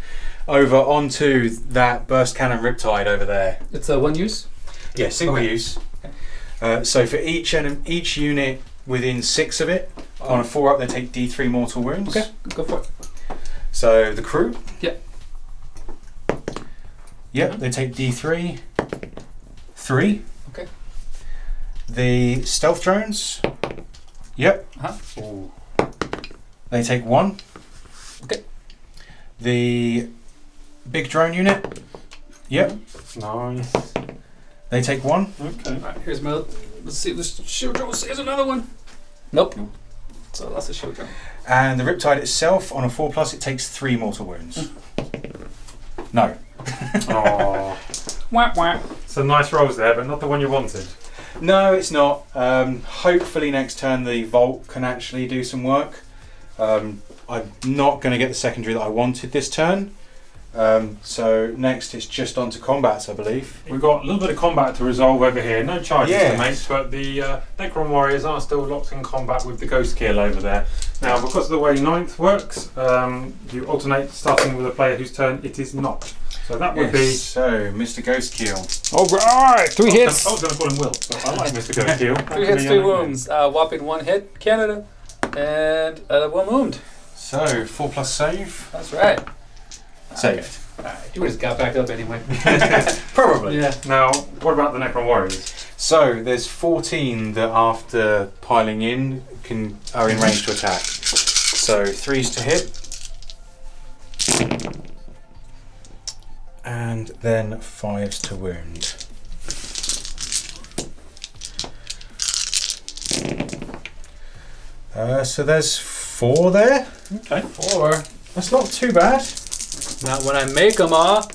over onto that burst cannon Riptide over there. It's a 1 use? Yeah, single Okay. use. So for each unit within 6 of it, on a 4-up they take D3 mortal wounds. Okay, go for it. So the crew? Yep. Yep, they take D3. 3. Okay. The stealth drones Yep. Ooh. They take 1. Okay. The big drone unit. Yep. Nice. They take 1. Okay. Alright, here's my. Let's see if this shield drone saves another one. Nope. So that's a shield drone. And the Riptide itself, on a 4+, it takes 3 mortal wounds. No. Oh. Wah, wah. Some nice rolls there, but not the one you wanted. No, it's not. Hopefully next turn the Vault can actually do some work. I'm not going to get the secondary that I wanted this turn. So next it's just on to combats, I believe. We've got a little bit of combat to resolve over here. No charges Yes. to make, but the Necron Warriors are still locked in combat with the Ghost Kill over there. Now, because of the way 9th works, you alternate starting with a player whose turn it is not. So that would be... So, Mr. Ghost Kill. Alright, 3 hits. I was going to call him Will, but I like Mr. Ghost Kill. 3 hits, 3 wounds. Whopping 1 hit, Canada. And 1 wound. So, 4+ save. That's right. Saved. Alright, you would have got back up anyway. Probably. Yeah. Now, what about the Necron Warriors? So, there's 14 that after piling in are in range to attack. So, 3s to hit. And then 5s to wound. So there's 4 there. Okay. 4. That's not too bad. Not when I make them all.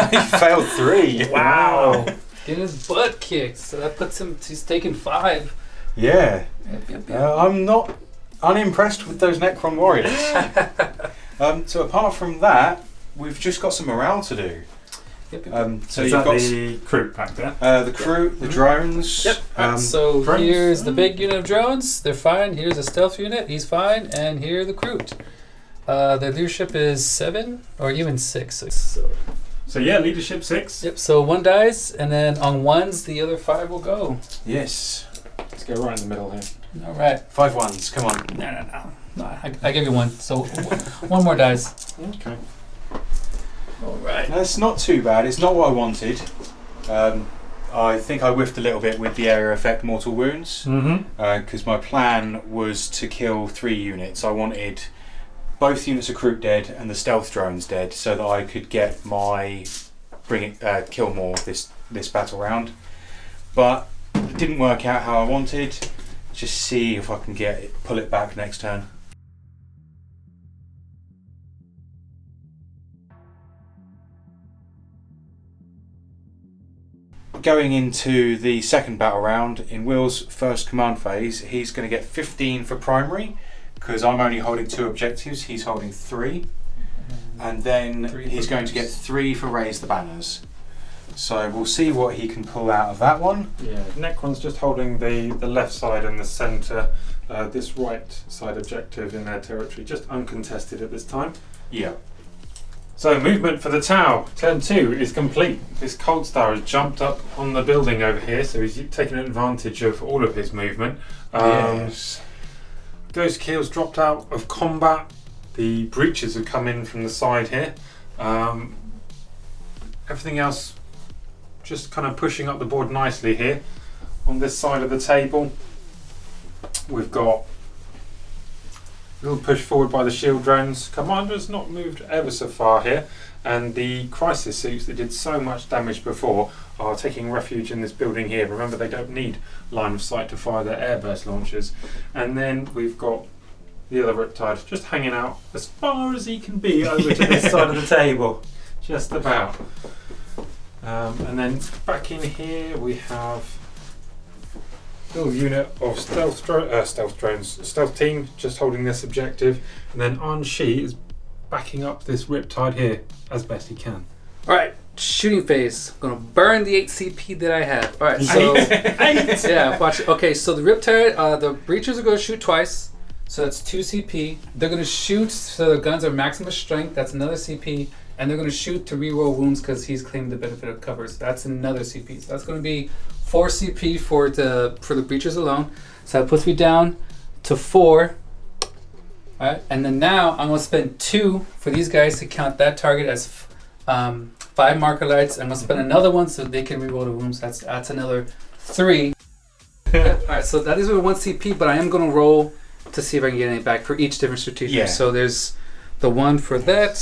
He failed 3. Wow. Getting his butt kicked. So that puts him, he's taking 5. Yeah. Yep. I'm not unimpressed with those Necron Warriors. So apart from that, we've just got some morale to do. So Is you've that got the crew pack there? the crew, the drones. Yep. So drones. here's the big unit of drones. They're fine. Here's a stealth unit. He's fine. And here are the crew. Their leadership is 7 or even 6. So yeah, leadership 6. Yep. So 1 dies, and then on 1s, the other 5 will go. Yes. Let's go right in the middle here. All right. 5 1s. Come on. No, I give you 1. So 1 more dies. Okay. All right. That's not too bad. It's not what I wanted. I think I whiffed a little bit with the area effect mortal wounds. Because my plan was to kill 3 units. I wanted both units of crew dead and the stealth drones dead, so that I could get my kill more this battle round. But it didn't work out how I wanted. Just see if I can pull it back next turn. Going into the second battle round, in Will's first command phase, he's going to get 15 for primary, because I'm only holding 2 objectives, he's holding 3. And then he's going to get 3 for raise the banners. So we'll see what he can pull out of that one. Yeah, Necron's just holding the left side and the centre, this right side objective in their territory, just uncontested at this time. Yeah. So movement for the Tau, turn 2 is complete. This Cold Star has jumped up on the building over here, so he's taken advantage of all of his movement. Yes. Ghost Kill's dropped out of combat. The breaches have come in from the side here. Everything else just kind of pushing up the board nicely here. On this side of the table, we've got a little push forward by the shield drones. Commander's not moved ever so far here, and the crisis suits that did so much damage before are taking refuge in this building here. Remember, they don't need line of sight to fire their airburst launchers. And then we've got the other Riptide just hanging out as far as he can be over to this side of the table. Just about. And then back in here we have a little unit of stealth drones, stealth team just holding this objective, and then Anshi is backing up this Riptide here as best he can. Alright, shooting phase. I'm gonna burn the 8 CP that I have. Alright, so 8. Yeah, watch it. Okay, so the Riptide, the breachers are gonna shoot twice, so that's 2 CP. They're gonna shoot, so the guns are maximum strength, that's another CP, and they're gonna shoot to reroll wounds because he's claimed the benefit of cover, so that's another CP. So that's gonna be 4 CP for the breachers alone. So that puts me down to 4. Alright, and then now I'm gonna spend 2 for these guys to count that target as 5 marker lights. I'm gonna spend another one so they can reroll the wounds. That's another 3. Alright, so that is with 1 CP, but I am going to roll to see if I can get any back for each different strategic. Yeah. So there's the one for that,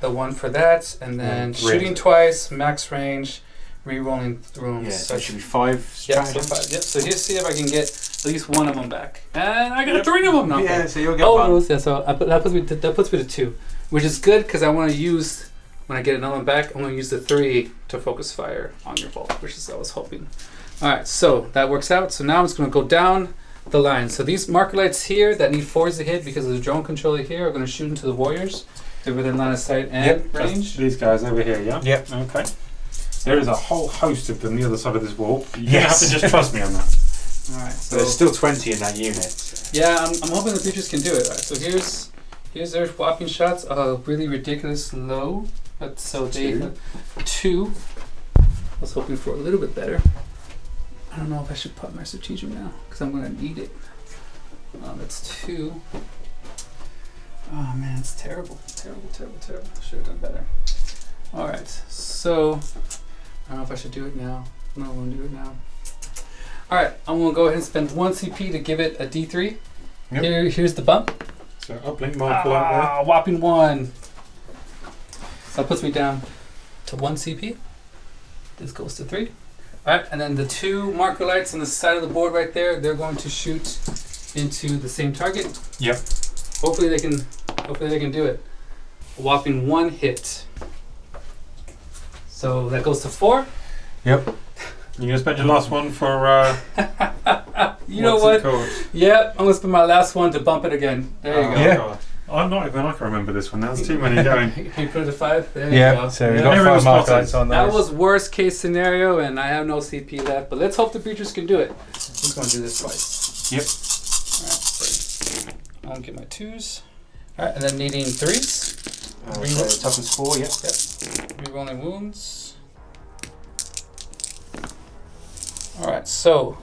the one for that, and then shooting twice, max range, re-rolling rooms. Yeah, so it should be 5 stratagems. So 5. Yep, so here's see if I can get at least one of them back. And I got 3 of them now. Yeah, so you'll get one. Yeah, so that puts me to 2, which is good because I want to use, when I get another one back, I'm going to use the 3 to focus fire on your bolt, which is what I was hoping. Alright, so that works out. So now I'm just going to go down the line. So these marker lights here that need 4s to hit because of the drone controller here are going to shoot into the warriors. They're within line of sight and range. These guys over here, yeah? Yep. Okay. There is a whole host of them the other side of this wall. You have to just trust me on that. Alright, So there's still 20 in that unit. yeah, I'm hoping the creatures can do it. Alright, so here's their whopping shots. Really ridiculous low. But so they have 2. I was hoping for a little bit better. I don't know if I should put my strategic now because I'm going to need it. That's 2. Oh man, it's terrible. Terrible. Should have done better. Alright, so I don't know if I should do it now. No, I'm going to do it now. Alright, I'm going to go ahead and spend 1 CP to give it a D3. Yep. Here's the bump. So uplink marker out Whopping 1. So that puts me down to 1 CP. This goes to 3. Alright, and then the 2 marker lights on the side of the board right there, they're going to shoot into the same target. Yep. Hopefully they can do it. A whopping 1 hit. So that goes to 4. Yep. You're going to spend your last one for... You know what? Called? Yep, I'm going to spend my last one to bump it again. There you go. Yeah. God. I'm not even, I can remember this one. There's too many going. Can you put it to 5? There you go. So we've Yeah. got Everyone 5 marker spotted. lights on That those. was worst case scenario, and I have no CP left. But let's hope the creatures can do it. I'm just going to do this twice. Yep. Alright, so I'll get my 2s. Alright, and then needing 3s. So toughness 4, yep. Rerolling wounds. Alright, so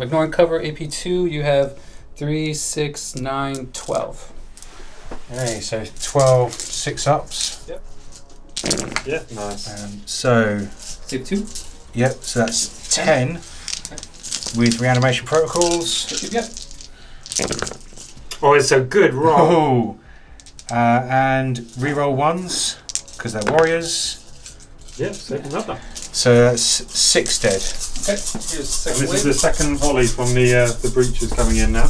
ignoring cover, AP2, you have 3, 6, 9, 12. Okay, so 12 6-ups. Yeah, nice. So, Save 2. yep, so that's 10 with reanimation protocols. Yep. Oh, it's a good roll. Oh, and reroll 1s because they're warriors. Yep, take another. So that's 6 dead. Okay, here's And second this is wave. the second volley from the breaches coming in now.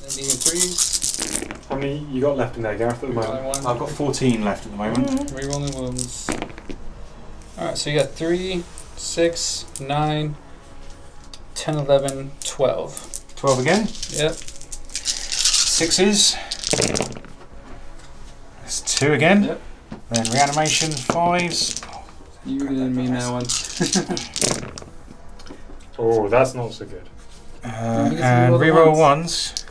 And needing 3s. How many you got left in there, Gareth, at the Rerolling moment? 1. I've got 14 left at the moment. Rerolling wounds. Alright, so you got 3, 6, 9, 10, 11, 12. 12 again. Yep. 6s. That's 2 again. Yep. Then reanimation 5s. You didn't mean that one. Oh, that's not so good. And reroll the reroll ones. 1s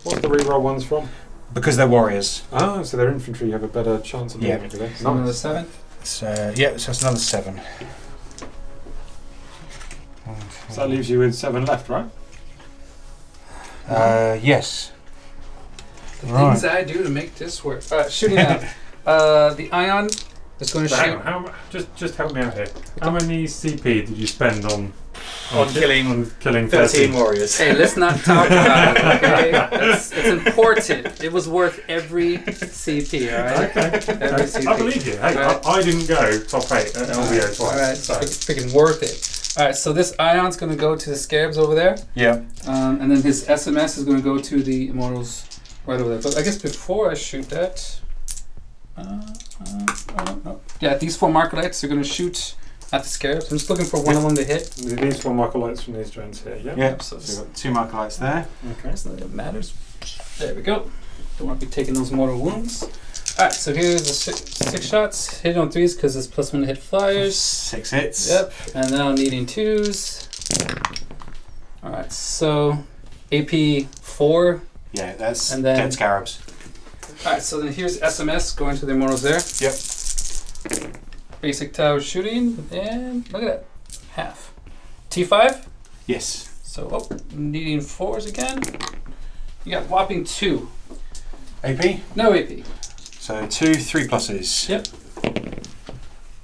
What's the reroll ones from? because they're warriors. Oh, so their infantry you have a better chance of doing it, do they? So another 7. So, yeah, so that's another 7. So that leaves you with 7 left, right? Yes. The Right. things I do to make this work. Shooting out. The ion is going to So hang shoot. on, just help me out here. How many CP did you spend on killing 13 warriors. Hey, let's not talk about it, okay? It's important. It was worth every CP, alright? Okay. Every CP. I believe you. Hey, Alright. I didn't go top 8 at LVO twice. Alright, So. freaking worth it. Alright, so this ion's going to go to the scarabs over there. Yeah. And then his SMS is going to go to the Immortals right over there. But I guess before I shoot that... no. Yeah, these 4 marker lights are going to shoot at the scarabs. I'm just looking for one of them to hit. These 4 marker lights from these drones here, yeah? Yep. So So we've got 2 marker lights there. Okay. that's not that matters. There we go. Don't want to be taking those mortal wounds. Alright, so here's the 6 shots. Hit on 3s because it's +1 to hit flyers. 6 hits. Yep, and now needing 2s. Alright, so AP 4. Yeah, that's And then- dead scarabs. Alright, so then here's SMS going to the Immortals there. Yep. Basic tower shooting, and look at that. Half. T5. Yes. So, needing 4s again. You got whopping 2. AP. No AP. So 2 3+s. Yep.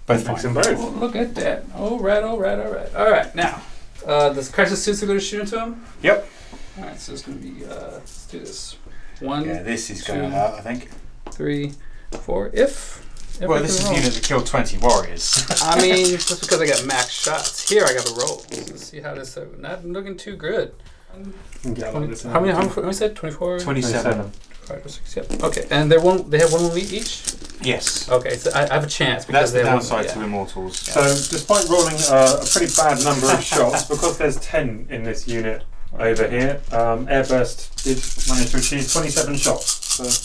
Both Makes fine. them both. Oh, look at that. All right. Now, does crisis suits are going to shoot into him? Yep. All right, so it's going to be. Let's do this. 1. Yeah, this is 2, going to hurt, I think. 3, 4. If Well, this is a unit that killed 20 warriors. I mean, just because I got max shots. Here, I got to roll. Let's see how this. Not looking too good. How many said? 24? 27. 5 or 6. Yep. Okay, and they have one elite each. Yes. Okay, so I have a chance because That's the they have downside one, to Immortals. So, despite rolling a pretty bad number of shots, because there's 10 in this unit over here, Airburst did manage to achieve 27 shots. So, let's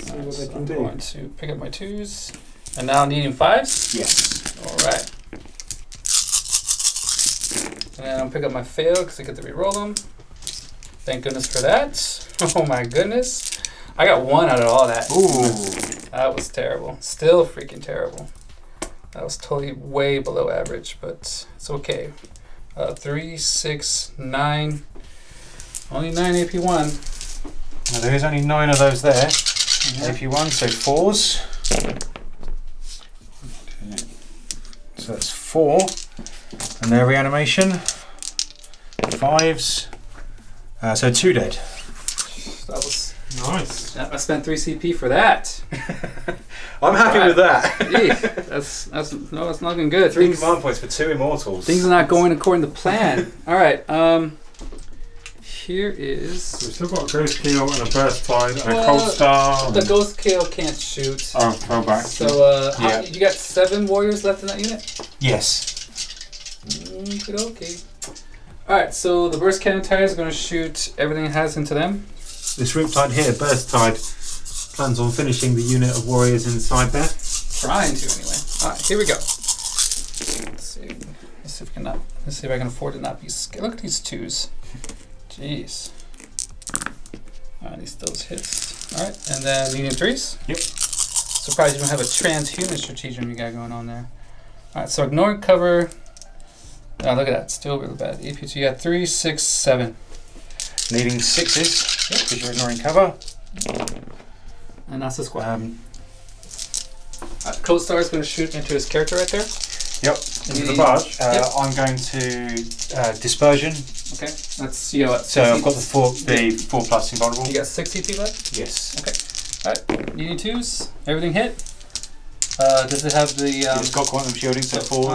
see what they can do. I'm going to pick up my 2s, and now needing 5s. Yes. All right. And then I'll pick up my fail because I get to re-roll them. Thank goodness for that. Oh my goodness. I got 1 out of all that. Ooh. That was terrible. Still freaking terrible. That was totally way below average, but it's okay. 3, 6, 9. Only 9 AP1. Now, there is only 9 of those there. AP1, so 4s. So that's 4. And their reanimation. 5s. So 2 dead. That was Nice. I spent 3 CP for that. I'm happy with that. Jeez, that's not looking good. 3 command points for 2 Immortals. Things are not going according to plan. All right. Here is. We've still got a Ghost Keel and a Burst Tide and a Cold Star. The Ghost Kale can't shoot. Oh, fell back. So you got 7 warriors left in that unit? Yes. Okay. Alright, so the Burst Cannon Tire is going to shoot everything it has into them. This Riptide here, Burst Tide, plans on finishing the unit of warriors inside there. Trying to, anyway. Alright, here we go. Let's see if I can afford to not be scared. Look at these 2s. Jeez. Alright, those hits. Alright, and then medium 3s. Yep. Surprised you don't have a transhuman stratagem you got going on there. Alright, so ignore cover. Oh, look at that. Still really bad. AP2, you got 3, 6, 7. Needing 6s, because you're ignoring cover. And that's the squad. Cold Star is going to shoot into his character right there. Yep. Into the barge. I'm going to Dispersion. Okay. Let's what. So I've got the 4 plus invulnerable. You got 6 CP left? Yes. Okay. Alright. Needing 2s. Everything hit. Does it have the... It's got quantum shielding, so 4.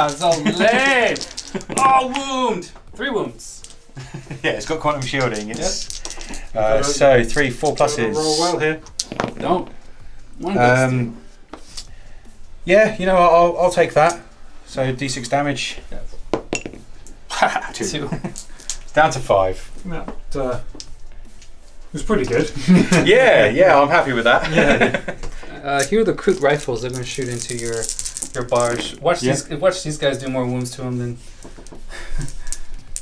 So lame! Oh, wound! 3 wounds. Yeah, it's got quantum shielding. It's so 3, 4 pluses. Roll well here. Don't. 1 goes yeah, you know, I'll take that. So D6 damage. 2. Down to 5. That was pretty good. yeah, I'm happy with that. Yeah. Here are the Kroot rifles. They're going to shoot into your barge. Watch these guys do more wounds to them than.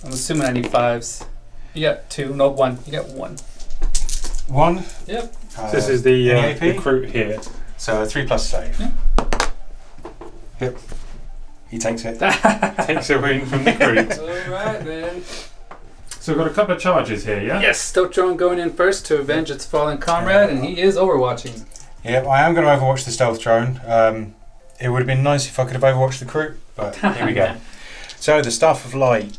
I'm assuming I need 5s. You got 2, no 1. You got 1. 1. Yep. This is the Kroot here. So 3 plus save. Yeah. Yep. He takes it. Takes a wound from the Kroot. Alright, man. So we've got a couple of charges here, yeah? Yes, Stoke Drone going in first to avenge its fallen comrade, and he is overwatching. Yep, I am going to overwatch the stealth drone. It would have been nice if I could have overwatched the Kroot, but here we go. So the Staff of Light.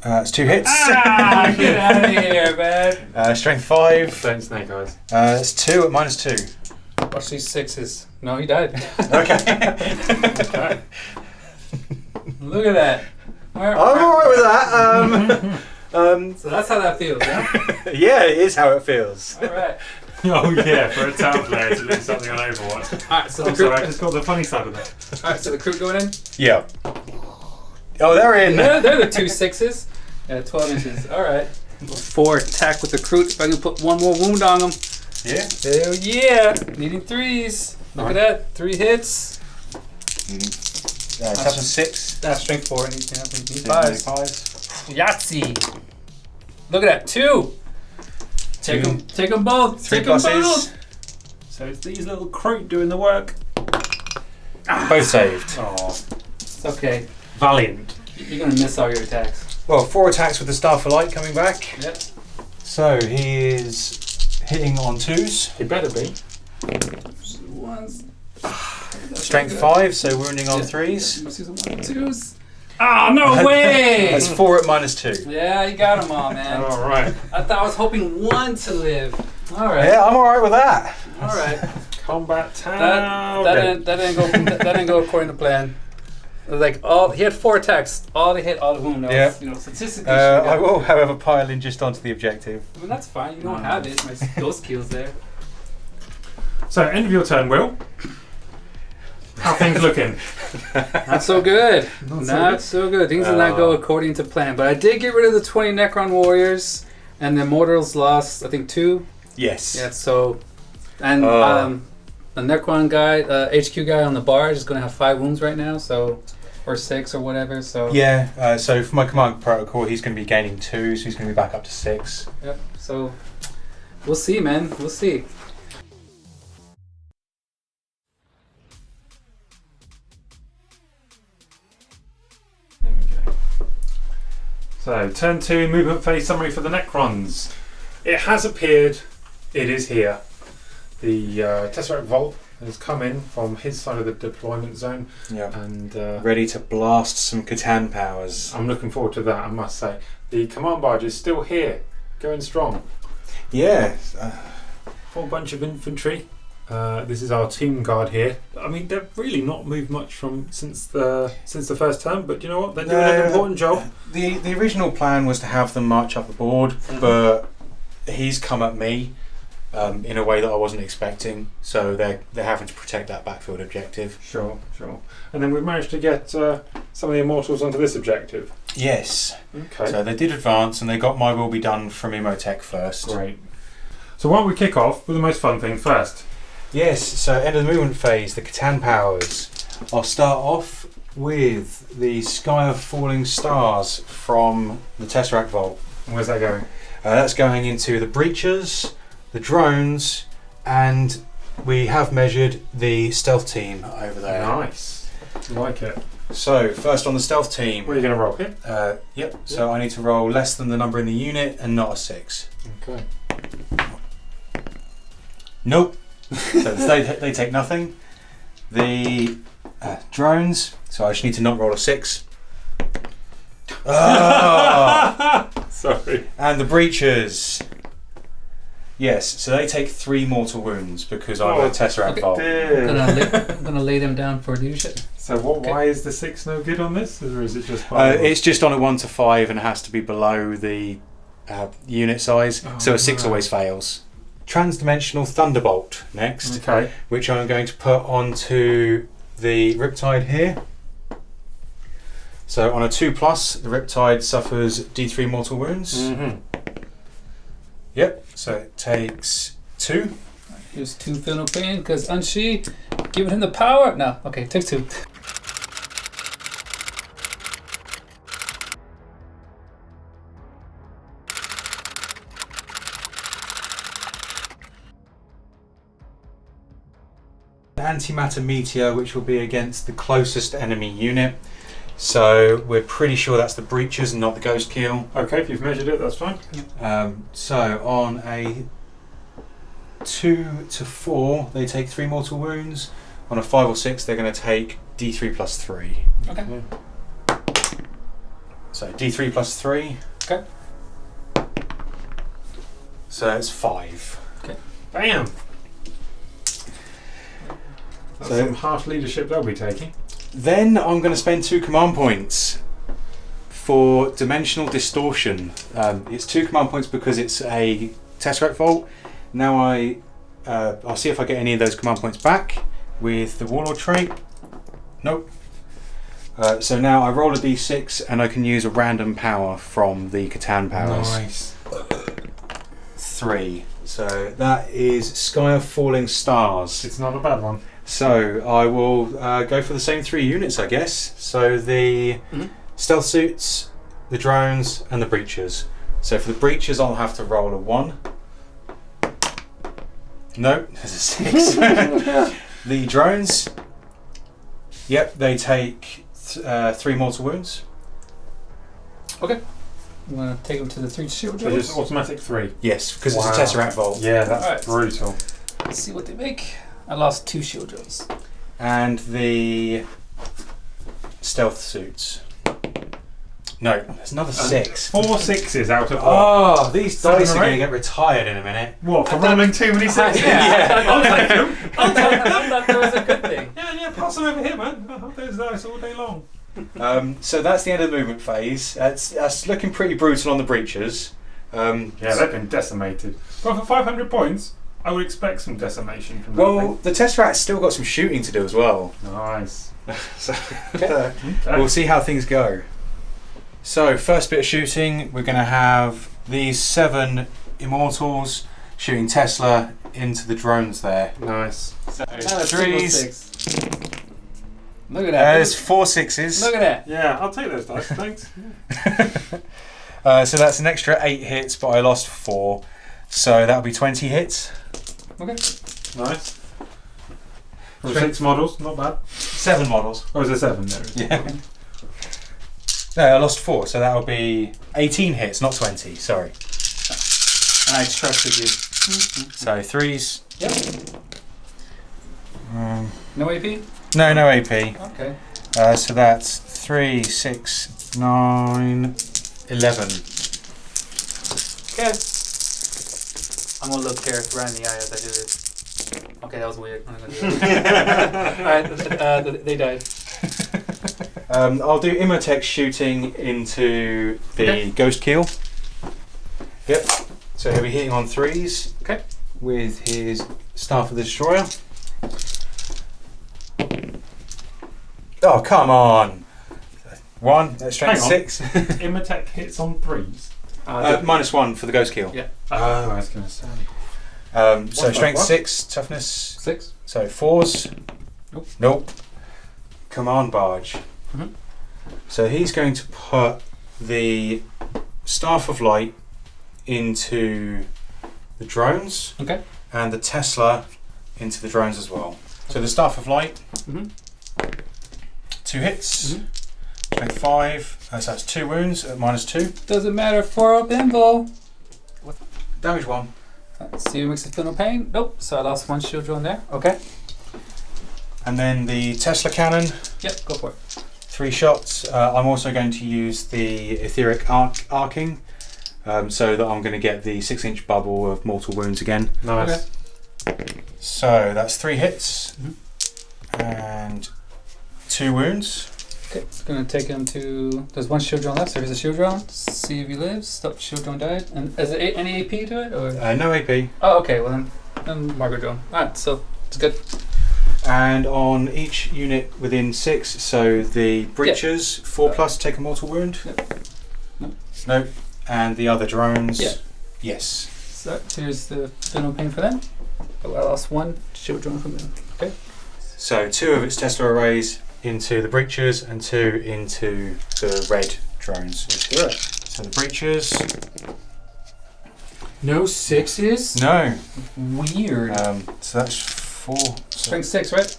It's 2 hits. Get out of here, man. Strength 5. Don't snake eyes. It's 2 at -2. Watch these 6s. No, he died. Okay. Look at that. I'm alright with that. So that's how that feels, yeah? Yeah, it is how it feels. Alright. Oh yeah, for a town player to do something on Overwatch. Alright, so the I'm sorry, I Kroot. just got the funny side of that. Alright, so the Kroot going in? Yeah. Oh, they're in. They're the 2 6s. Yeah, 12 inches. Alright. 4 attack with the Kroot. If I can put 1 more wound on them. Yeah. Hell yeah. Needing 3s. Look at that. 3 hits. Toughness 6. That's strength 4. Need 5s. 5s. Yahtzee. Look at that. 2. Take them both. 3 Take them pluses. both. So it's these little Kroot doing the work. Both saved. Oh, It's okay. valiant. You're going to miss all your attacks. Well, 4 attacks with the Staff of Light coming back. Yep. So he is hitting on 2s. It better be. 1s. Strength 5, so wounding on 3s. Let's use 1 and 2s. Ah, no way! That's 4 at -2. Yeah, you got them all, man. All right. I was hoping 1 to live. All right. Yeah, I'm alright with that. All right. Combat town. That didn't go according to plan. Like he had 4 attacks. All they hit, all the wound. Yeah. Statistically. I will, however, pile in just onto the objective. I mean, that's fine. You don't have it. My ghost kills there. So, end of your turn, Will. How things looking? Not so good. Not so good. Things did not go according to plan. But I did get rid of the 20 Necron warriors, and the Immortals lost, I think, 2. Yes. Yeah. So, and the Necron guy, HQ guy on the barge is going to have 5 wounds right now. So, or 6 or whatever. So. Yeah. So for my command protocol, he's going to be gaining 2, so he's going to be back up to 6. Yep. So, we'll see, man. We'll see. So, turn 2, movement phase summary for the Necrons. It has appeared. It is here. The Tesseract Vault has come in from his side of the deployment zone. Yeah. And ready to blast some Catan powers. I'm looking forward to that, I must say. The command barge is still here, going strong. Yeah. Whole bunch of infantry. This is our team guard here. I mean, they've really not moved much from since the first term, but you know what? They're doing an important job. The original plan was to have them march up the board, but he's come at me in a way that I wasn't expecting. So they're having to protect that backfield objective. Sure. And then we've managed to get some of the Immortals onto this objective. Yes. Okay. So they did advance, and they got My Will Be Done from Immotech first. Great. So why don't we kick off with the most fun thing first? Yes, so end of the movement phase, the Catan powers. I'll start off with the Sky of Falling Stars from the Tesseract Vault. Where's that going? That's going into the breachers, the drones, and we have measured the stealth team over there. Nice. Like it. So, first on the stealth team. What are you going to roll here? Yep, so I need to roll less than the number in the unit and not a 6. Okay. Nope. So they take nothing. The drones, so I just need to not roll a 6. Sorry. And the breachers. Yes, so they take 3 mortal wounds because I'm a Tesseract Vault. I'm gonna lay them down for leadership. So why is the 6 no good on this, or is it just? It's just on a 1 to 5 and it has to be below the unit size, so a 6 always fails. Transdimensional Thunderbolt next, okay, which I'm going to put onto the Riptide here. So on a 2+, the Riptide suffers D3 mortal wounds. Mm-hmm. Yep, so it takes 2. Here's 2 feel no pain because Unshi giving him the power. No, okay, take 2. Antimatter Meteor, which will be against the closest enemy unit. So we're pretty sure that's the breachers and not the ghost keel. Okay, if you've measured it, that's fine. So on a 2 to 4, they take 3 mortal wounds. On a 5 or 6, they're going to take D3 plus 3. Okay. So D3 plus 3. Okay. So it's 5. Okay. Bam! That's some harsh leadership they'll be taking. Then I'm going to spend 2 command points for Dimensional Distortion. It's 2 command points because it's a Tesseract Vault. Now I'll see if I get any of those command points back with the Warlord trait. Nope. So now I roll a d6 and I can use a random power from the Catan powers. Nice. 3. So that is Sky of Falling Stars. It's not a bad one. So I will go for the same 3 units, I guess. So the stealth suits, the drones, and the breachers. So for the breachers, I'll have to roll a 1. No, there's a 6. The drones, yep, they take 3 mortal wounds. Okay. You want to take them to the 3 shield So drills? just automatic 3. Yes, because it's a Tesseract Vault. Yeah, that's brutal. Let's see what they make. I lost 2 shield drills. And the stealth suits. No, there's another 6. 4 sixes out of 1. Oh, these dice are or going to eight? get retired in a minute. What, for rolling too many sixes? I'll take them. That was a good thing. Yeah, pass them over here, man. I'll have those dice all day long. So that's the end of the movement phase. That's looking pretty brutal on the breaches. Yeah, they've been decimated. Well, for 500 points, I would expect some decimation from that Well, the Tesseract's still got some shooting to do as well. thing. Nice. So we'll see how things go. So first bit of shooting, we're going to have these 7 Immortals shooting Tesla into the drones there. Nice. So That's 3s. Look at that. There's 4 6s. Look at that. Yeah, I'll take those dice, thanks. So that's an extra 8 hits, but I lost 4. So that'll be 20 hits. Okay. Nice. For 6 models, not bad. 7 models. Or is there 7 there? Yeah. No, I lost 4, so that'll be 18 hits, not 20. Sorry. I trusted you. So 3s. Yep. No AP? No AP. Okay. So that's 3, 6, 9, 11. Okay. I'm gonna look Gareth right in the eye as I do this. Okay, that was weird. I'm gonna do that. Alright, they died. I'll do Immotech shooting into the Ghost Keel. Yep. So he'll be hitting on 3s. Okay. With his Staff of the Destroyer. Oh, come on. 1, that's strength 6. Immotech hits on 3s. -1 for the Ghost Keel. Yeah. Oh, I was going to say. So strength 6, toughness 6. So 4s. Nope. Command barge. Mhm. So he's going to put the Staff of Light into the drones. Okay. And the Tesla into the drones as well. So the Staff of Light. 2 hits. Strength 5. So that's 2 wounds at -2. Doesn't matter. 4 up invul. Damage 1. Let's see who makes it feel no pain. Nope. So I lost 1 shield drone there. Okay. And then the Tesla cannon. Yep. Go for it. 3 shots. I'm also going to use the etheric arcing, so that I'm going to get the 6-inch bubble of mortal wounds again. Nice. Okay. So that's 3 hits and 2 wounds. Okay. It's gonna take him to. There's 1 shield drone left. So here's a shield drone. See if he lives. Stop. Shield drone died. And is there any AP to it or? No AP. Oh, okay. Well then Margaret drone. All right. So it's good. And on each unit within 6, so the breachers 4+ take a mortal wound. No. And the other drones. Yeah. Yes. So here's the no pain for them. Oh, I lost 1 shield drone from them. Okay. So 2 of its Tesla arrays into the breachers and 2 into the red drones. Sure. So the breachers. No 6s. No. Weird. So that's 4. Strength 6, right?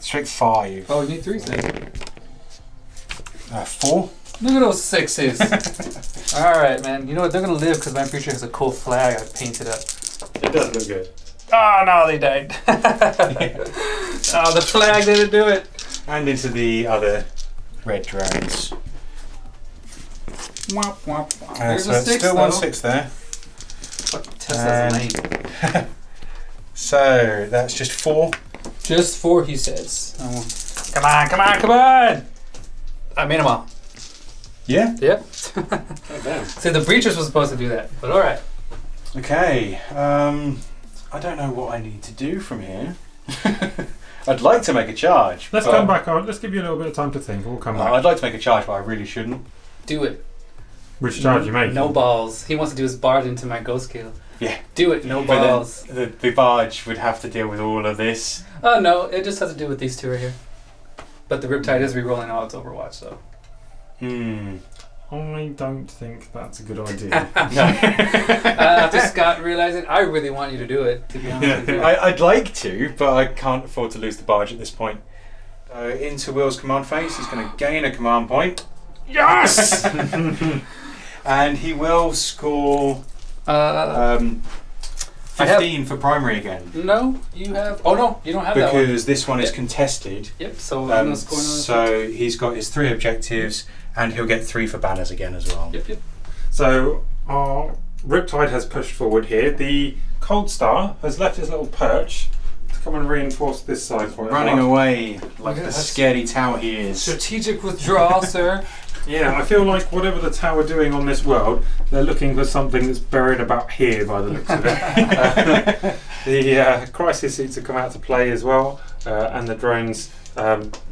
Strength 5. Oh, you need 3s then. 4. Look at those 6s. All right, man. You know what? They're gonna live because my creature has a cool flag I painted up. It does look good. Oh no, they died. Oh, the flag didn't do it. And into the other red drones. Womp, womp, womp. So There's a it's 6 still though. 1/6 there. Tesla's lame. So that's just 4. Just 4, he says. Oh. Come on, come on, come on! I made them all. Yeah. Yep. Damn. See, the breachers was supposed to do that, but all right. Okay. I don't know what I need to do from here. I'd like to make a charge. Let's come back on. Let's give you a little bit of time to think. We'll come back. I'd like to make a charge, but I really shouldn't. Do it. Which charge you make? No balls. He wants to do his barge into my ghost kill. Yeah. Do it. No But then balls. the barge would have to deal with all of this. Oh no, it just has to do with these 2 right here. But the Riptide is re-rolling all its Overwatch, so. I don't think that's a good idea. No. After Scott realizing, I really want you to do it, to be honest with you. I'd like to, but I can't afford to lose the barge at this point. So into Will's command phase, he's going to gain a command point. Yes! And he will score 15 15 for primary again. No, you have. Oh no, you don't have that one. Because this one is contested. Yep, so I'm going to score another. So he's got his 3 objectives, and he'll get 3 for banners again as well. Yep. So our Riptide has pushed forward here. The Cold Star has left his little perch to come and reinforce this side for him. Running away like the scaredy tower he is. Strategic withdrawal, sir. Yeah, I feel like whatever the tower doing on this world, they're looking for something that's buried about here by the looks of it. The crisis seats have come out to play as well, and the drones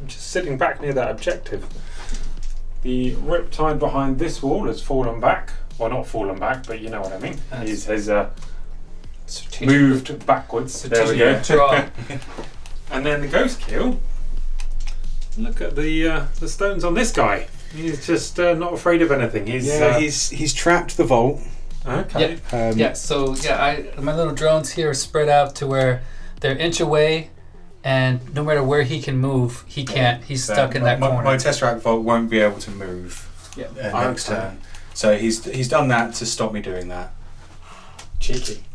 just sitting back near that objective. The Riptide behind this wall has fallen back. Well, not fallen back, but you know what I mean. He's moved backwards. There we go. And then the Ghost Kill. Look at the stones on this guy. He's just not afraid of anything. He's trapped the vault. Okay. My little drones here are spread out to where they're inch away, and no matter where he can move, he can't. He's stuck in that corner. My Tesseract vault won't be able to move. Yeah, next turn. So he's done that to stop me doing that. Cheeky.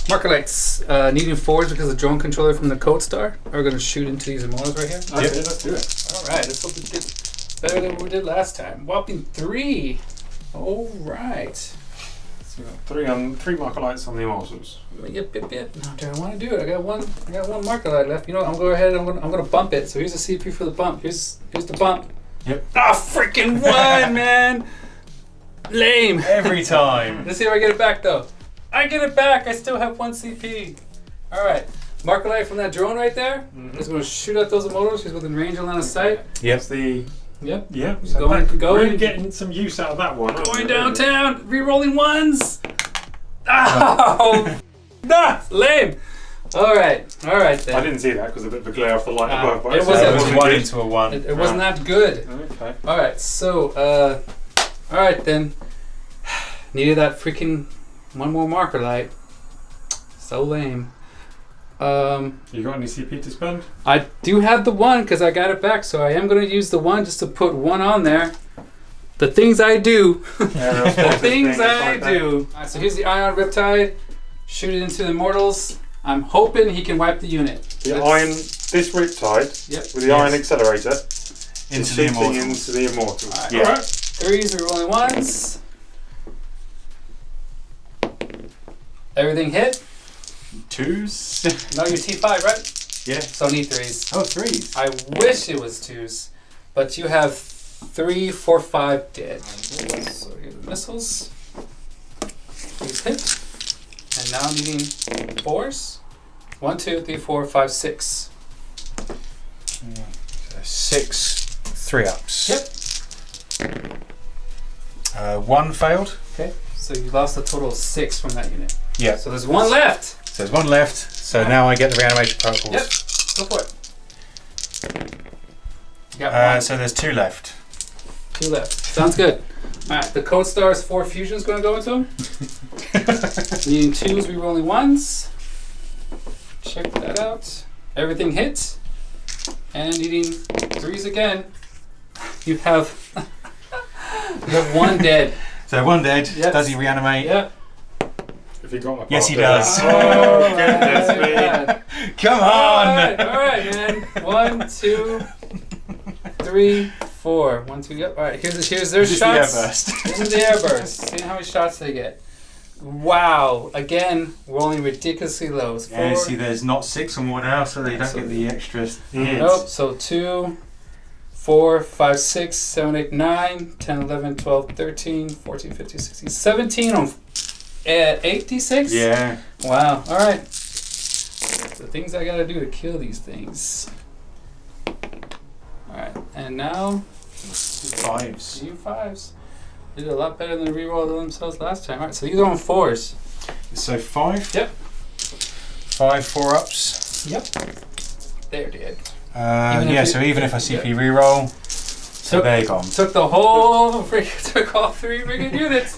Marker lights needing forwards because the drone controller from the Code Star are going to shoot into these Immortals right here. Okay, let's do it. Alright, let's hope it gets better than we did last time. Whopping 3. Alright. So we got 3 marker lights on the Immortals. Yep. No, do I want to do it? I got one marker light left. You know what? I'm going to go ahead. I'm gonna bump it. So here's the CP for the bump. Here's the bump. Yep. Freaking 1, man! Lame. Every time. Let's see if I get it back though. I get it back. I still have 1 CP. All right. Marker light from that drone right there. Is going to shoot at those Immortals. He's within range and line of sight. Yep. Yep. So really getting some use out of that one. Going downtown. Re-rolling 1s. Oh, lame. All right then. I didn't see that because a bit of a glare off the light above. It was 1 into a 1. It wasn't that good. Okay. All right. So, all right then. Needed that freaking 1 more marker light. So lame. You got any CP to spend? I do have the 1 because I got it back, so I am going to use the 1 just to put 1 on there. The things I do. The things I do. Alright, so here's the Ion Riptide. Shoot it into the Immortals. I'm hoping he can wipe the unit. This Riptide with the Ion Accelerator into the Immortals. Alright. 3s, we're rolling 1s. Everything hit? 2s. No, you're T5, right? Yeah. So I need 3s. Oh, 3s. I wish it was 2s, but you have 3, 4, 5 dead. So here's the missiles. Please hit. And now I'm needing 4s. 1, 2, 3, 4, 5, 6. 6 3-ups. Yep. 1 failed. Okay. So you lost a total of 6 from that unit. Yeah. So there's 1 left. So there's 1 left. So now I get the reanimation protocols. Yep. Go for it. You got 1. So there's 2 left. 2 left. Sounds good. Alright, the Code Star's 4 fusion's going to go into him. Needing 2s, re-rolling 1s. Check that out. Everything hits. And needing 3s again. You have 1 dead. So 1 dead. Yes. Does he reanimate? Yep. If he got my Yes, he does. Oh, goodness me. Come on! Alright, man. 1, 2, 3, 4. 1, 2, yep. Alright, here's their shots. This is the airburst. See how many shots they get. Wow. Again, rolling ridiculously low. Yeah, see, there's not 6 or more now, so they don't get the extra hits. Nope. So 2, 4, 5, 6, 7, 8, 9, 10, 11, 12, 13, 14, 15, 16, 17 on 86? Yeah. Wow. All right. The things I gotta do to kill these things. All right. And now 5s. you 5s. They did a lot better than the reroll themselves last time. All right. So these are on 4s. So 5. Yep. 5 4-ups. Yep. They're dead. So even if I CP reroll, so they're gone. Took the whole took all 3 friggin' units.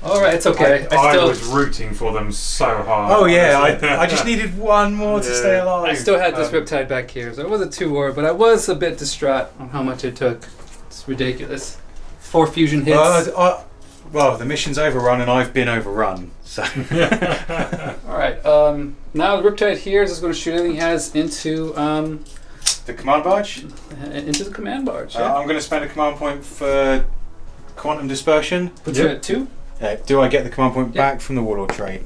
Alright, it's okay. I was rooting for them so hard. Oh yeah, I just needed one more to stay alive. I still had this Riptide back here, so I wasn't too worried, but I was a bit distraught on how much it took. It's ridiculous. 4 fusion hits. Well, the mission's overrun and I've been overrun. So. Alright, now the Riptide here is just going to shoot everything he has into the command barge? Into the command barge, yeah. I'm going to spend a command point for quantum dispersion. Puts you at 2? Do I get the command point back from the Warlord trait?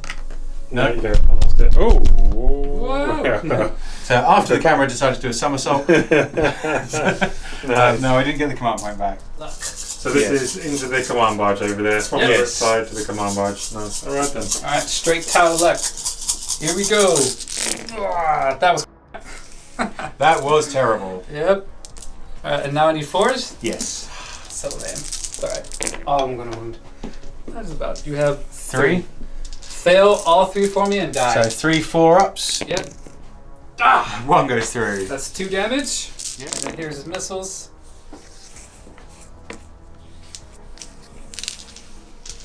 No, you don't. I lost it. Oh! Whoa! So after the camera decided to do a somersault. No, I didn't get the command point back. So this is into the command barge over there. From the other side to the command barge. Nice. Alright then. Alright, straight tower luck. Here we go. That was That was terrible. Yep. And now I need 4s? Yes. So lame. Alright. Oh, I'm gonna wound. That is about. You have 3. Fail all 3 for me and die. So 3 4-ups. Yep. 1 goes through. That's 2 damage. Yep. And then here's his missiles.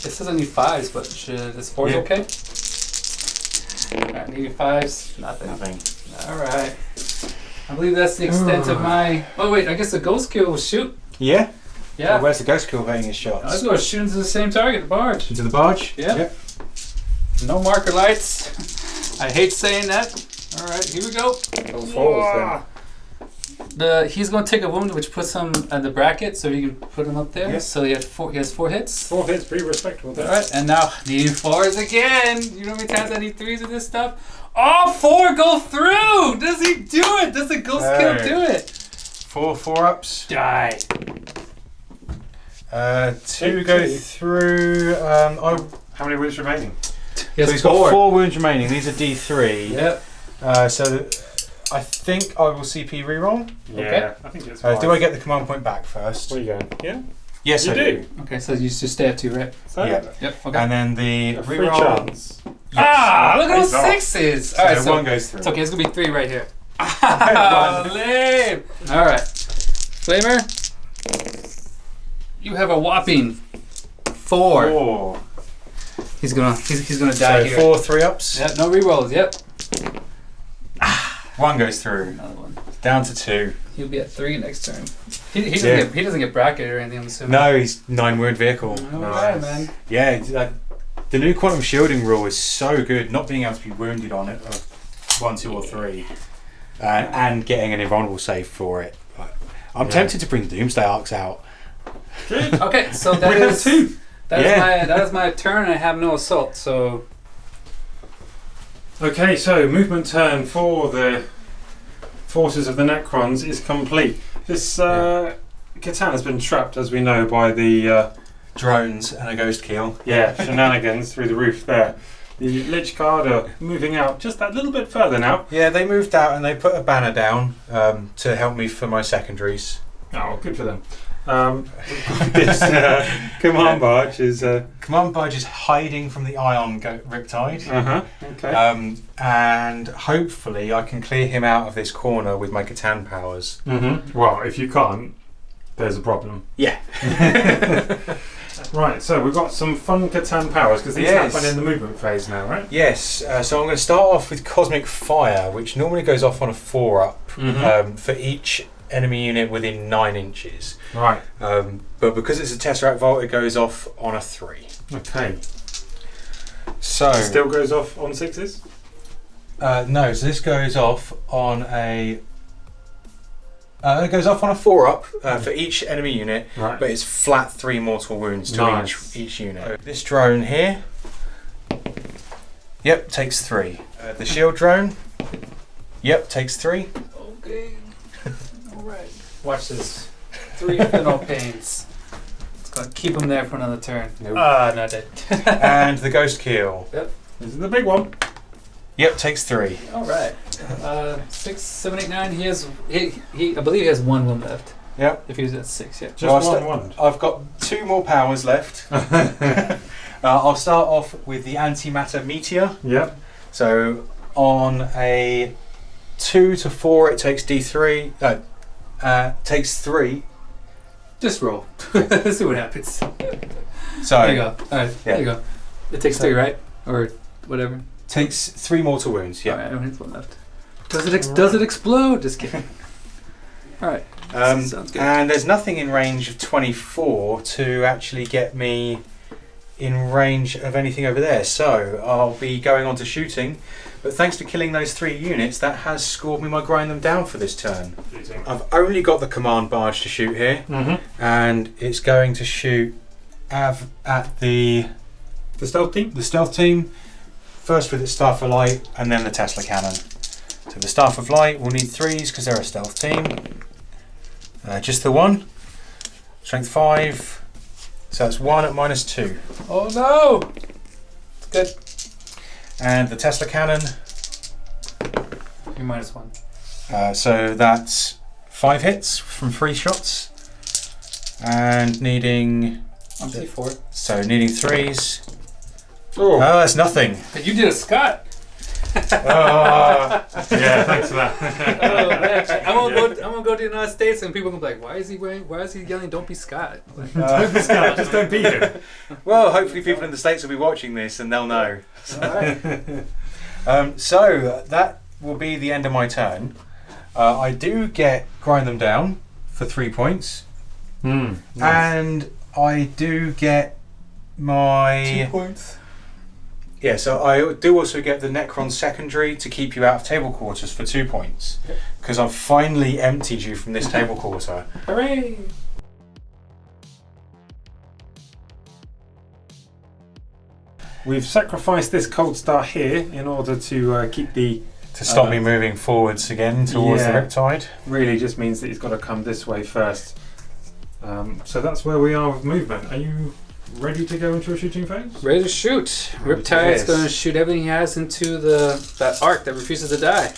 It says I need 5s, but is 4s okay? Alright, needing 5s. Nothing. Alright. I believe that's the extent of my... Oh wait, I guess the ghost kill will shoot. Yeah? Yeah. So where's the ghost kill hitting his shots? I was going to shoot into the same target, the barge. Into the barge? Yep. No marker lights. I hate saying that. Alright, here we go. He's going to take a wound, which puts him at the bracket, so you can put him up there. Yep. So he has 4 hits. 4 hits, pretty respectable there. Alright, and now needing 4s again. You know how many times I need 3s with this stuff? All 4 go through! Does he do it? Does the ghost kill do it? 4 4-ups. Die. 2 go through. How many wounds remaining? So he's got 4 wounds remaining. These are D3. Yep. So I think I will CP reroll. Yeah, okay. I think it's fine. Do I get the command point back first? Where are you going? Yeah? Yes, you I do. Okay, so you just stay at 2, right? So, Yep. Okay. And then the a free reroll. chance. Yes. Look at those Nice. 6s! So Alright, so 1 goes through. it's okay, it's going to be 3 right here. Lame! Alright. Flamer, you have a whopping 4. He's gonna die here. 4 3-ups. Yep, no rerolls, yep. 1 goes through. Another one. Down to 2. He'll be at 3 next turn. He doesn't get bracketed or anything, I'm assuming. No, he's 9 wound vehicle. Alright, man. Yeah, the new quantum shielding rule is so good. Not being able to be wounded on it, 1, 2, or 3, and getting an invulnerable save for it. I'm tempted to bring Doomsday Arcs out. Okay, so that is 2. That is my turn, and I have no assault. So. Okay, so movement turn for the forces of the Necrons is complete. This Catan has been trapped, as we know, by the drones and a ghost kill. Yeah, shenanigans through the roof there. The Lich Guard are moving out just that little bit further now. Yeah, they moved out and they put a banner down to help me for my secondaries. Oh, good for them. This command barge is hiding from the Ion Riptide. Okay. And hopefully I can clear him out of this corner with my Catan powers. Well, if you can't, there's a problem. Yeah. Right, so we've got some fun Catan powers because these happen in the movement phase now, right? Yes, so I'm going to start off with Cosmic Fire, which normally goes off on a 4-up for each enemy unit within 9 inches. Right. But because it's a Tesseract Vault, it goes off on a 3. Okay. So it still goes off on 6s? No, so this goes off on a... it goes off on a 4-up for each enemy unit, but it's flat 3 mortal wounds to each unit. So this drone here, takes 3. The shield drone, takes 3. Okay. Alright. Watch this. 3 Finno Pains. It's going to keep him there for another turn. Nope. Not dead. And the ghost kill. Yep. This is the big one. Takes 3. Alright. 6, 7, 8, 9. He has. I believe he has 1 wound left. Yep. If he was at 6, yeah. Just one wound. I've got 2 more powers left. I'll start off with the Antimatter Meteor. Yep. So on a 2 to 4, it takes D3. Takes 3. Just roll. Let's see what happens. So there you go. Alright, there you go. It takes 3, right? Or whatever. Takes 3 mortal wounds, yeah. Alright, I only have 1 left. Does it explode? Just kidding. Alright. Sounds good. And there's nothing in range of 24 to actually get me in range of anything over there. So I'll be going on to shooting. But thanks to killing those 3 units, that has scored me my grind them down for this turn. I've only got the command barge to shoot here. And it's going to shoot at the stealth team? The stealth team. First with its Staff of Light and then the Tesla Cannon. So the Staff of Light will need 3s because they're a stealth team. Just the 1. Strength 5. So that's 1 at -2. Oh no! It's good. And the Tesla Cannon. You're -1. So that's 5 hits from 3 shots. And needing... I'm C4. So needing 3s. Oh, that's nothing. But you did a Scott. Yeah, thanks for that. Oh, man. I'm gonna go to the United States and people gonna be like, why is he yelling "Don't be Scott"? Don't be Scott, just don't beat him. Well, hopefully people in the States will be watching this and they'll know. Alright. So that will be the end of my turn. I do get grind them down for 3 points. Nice. And I do get my 2 points. Yeah, so I do also get the Necron secondary to keep you out of table quarters for 2 points. Because I've finally emptied you from this table quarter. Hooray! We've sacrificed this cold star here in order to keep the... To stop me moving forwards again towards the Riptide. Really just means that he's got to come this way first. So that's where we are with movement. Are you ready to go into a shooting phase? Ready to shoot. Riptide's going to shoot everything he has into that arc that refuses to die.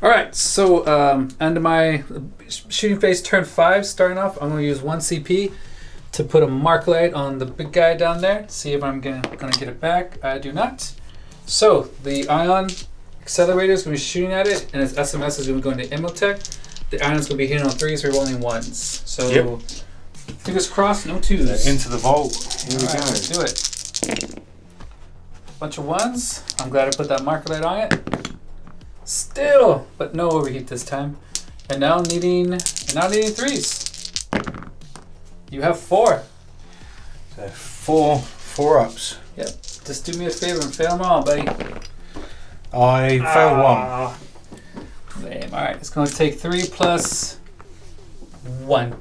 Alright, so end of my shooting phase turn 5 starting off. I'm going to use 1 CP to put a mark light on the big guy down there. See if I'm going to get it back. I do not. So the ion accelerator is going to be shooting at it, and its SMS is going to be going to Immotech. The ion is going to be hitting on 3s, we're rolling 1s. So fingers crossed, no 2s. Into the vault. Here we go. Let's do it. Bunch of 1s. I'm glad I put that marker light on it. Still, but no overheat this time. And now needing 3s. You have 4. So four ups. Yep. Just do me a favor and fail them all, buddy. I failed 1. Lame. Alright, it's going to take 3 plus 1.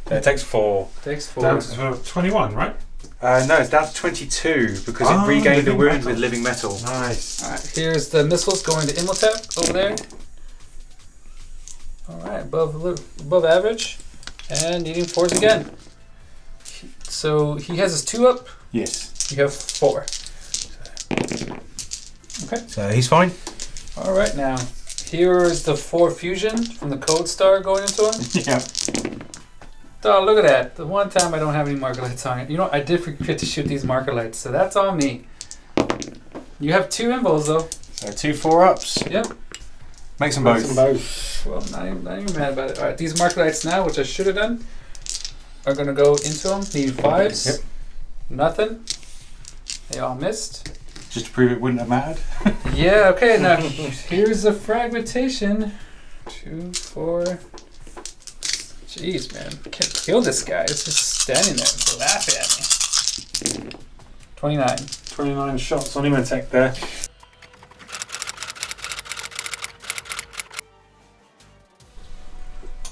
So it takes 4. Takes 4. Down to 21, right? No, it's down to 22 because it regained a wound with living metal. Nice. Alright, here's the missiles going to Immotech over there. Alright, above average. And needing 4s again. So he has his 2 up. Yes. You have 4. Okay. So he's fine. Alright, now here is the 4 fusion from the code star going into him. Yeah. Oh, look at that. The one time I don't have any marker lights on it. You know, I did forget to shoot these marker lights, so that's on me. You have 2 invos though. So 2 4-ups. Yep. Makes them both. Well, not even mad about it. Alright, these marker lights now, which I should have done, are going to go into them. Need 5s. Yep. Nothing. They all missed. Just to prove it wouldn't have mattered. Yeah, okay, now here's the fragmentation. 2, 4. Jeez, man. I can't kill this guy. It's just standing there laughing at me. 29. 29 shots on Immotech there.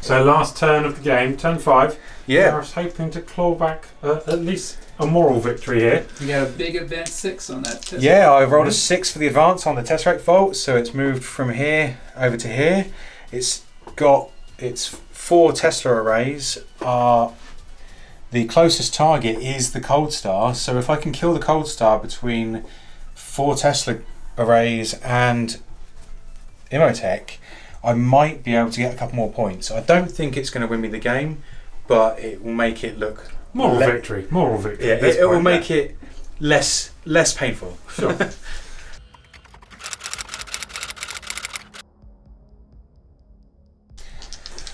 So last turn of the game, turn 5. Yeah. I was hoping to claw back at least a moral victory here. You got a big advance 6 on that test. Yeah, I rolled a 6 for the advance on the Tesseract Vault, so it's moved from here over to here. It's got its 4 Tesla arrays are the closest target is the Cold Star. So if I can kill the Cold Star between 4 Tesla arrays and Immotech, I might be able to get a couple more points. I don't think it's going to win me the game, but it will make it look... Moral victory. Yeah, it will make it less painful. Sure.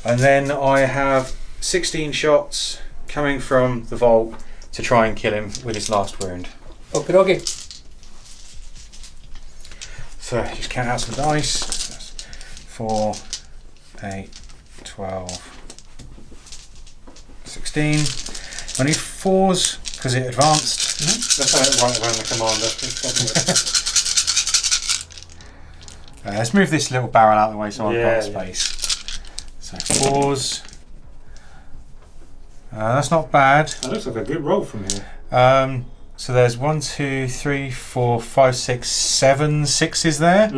And then I have 16 shots coming from the vault to try and kill him with his last wound. Okay. So just count out some dice. That's 4, 8, 12, 16. I need 4s because it advanced. Let's have it right around the commander. Let's move this little barrel out of the way so I've got space. So 4s. That's not bad. That looks like a good roll from here. So there's 1, 2, 3, 4, 5, 6, 7 6s there.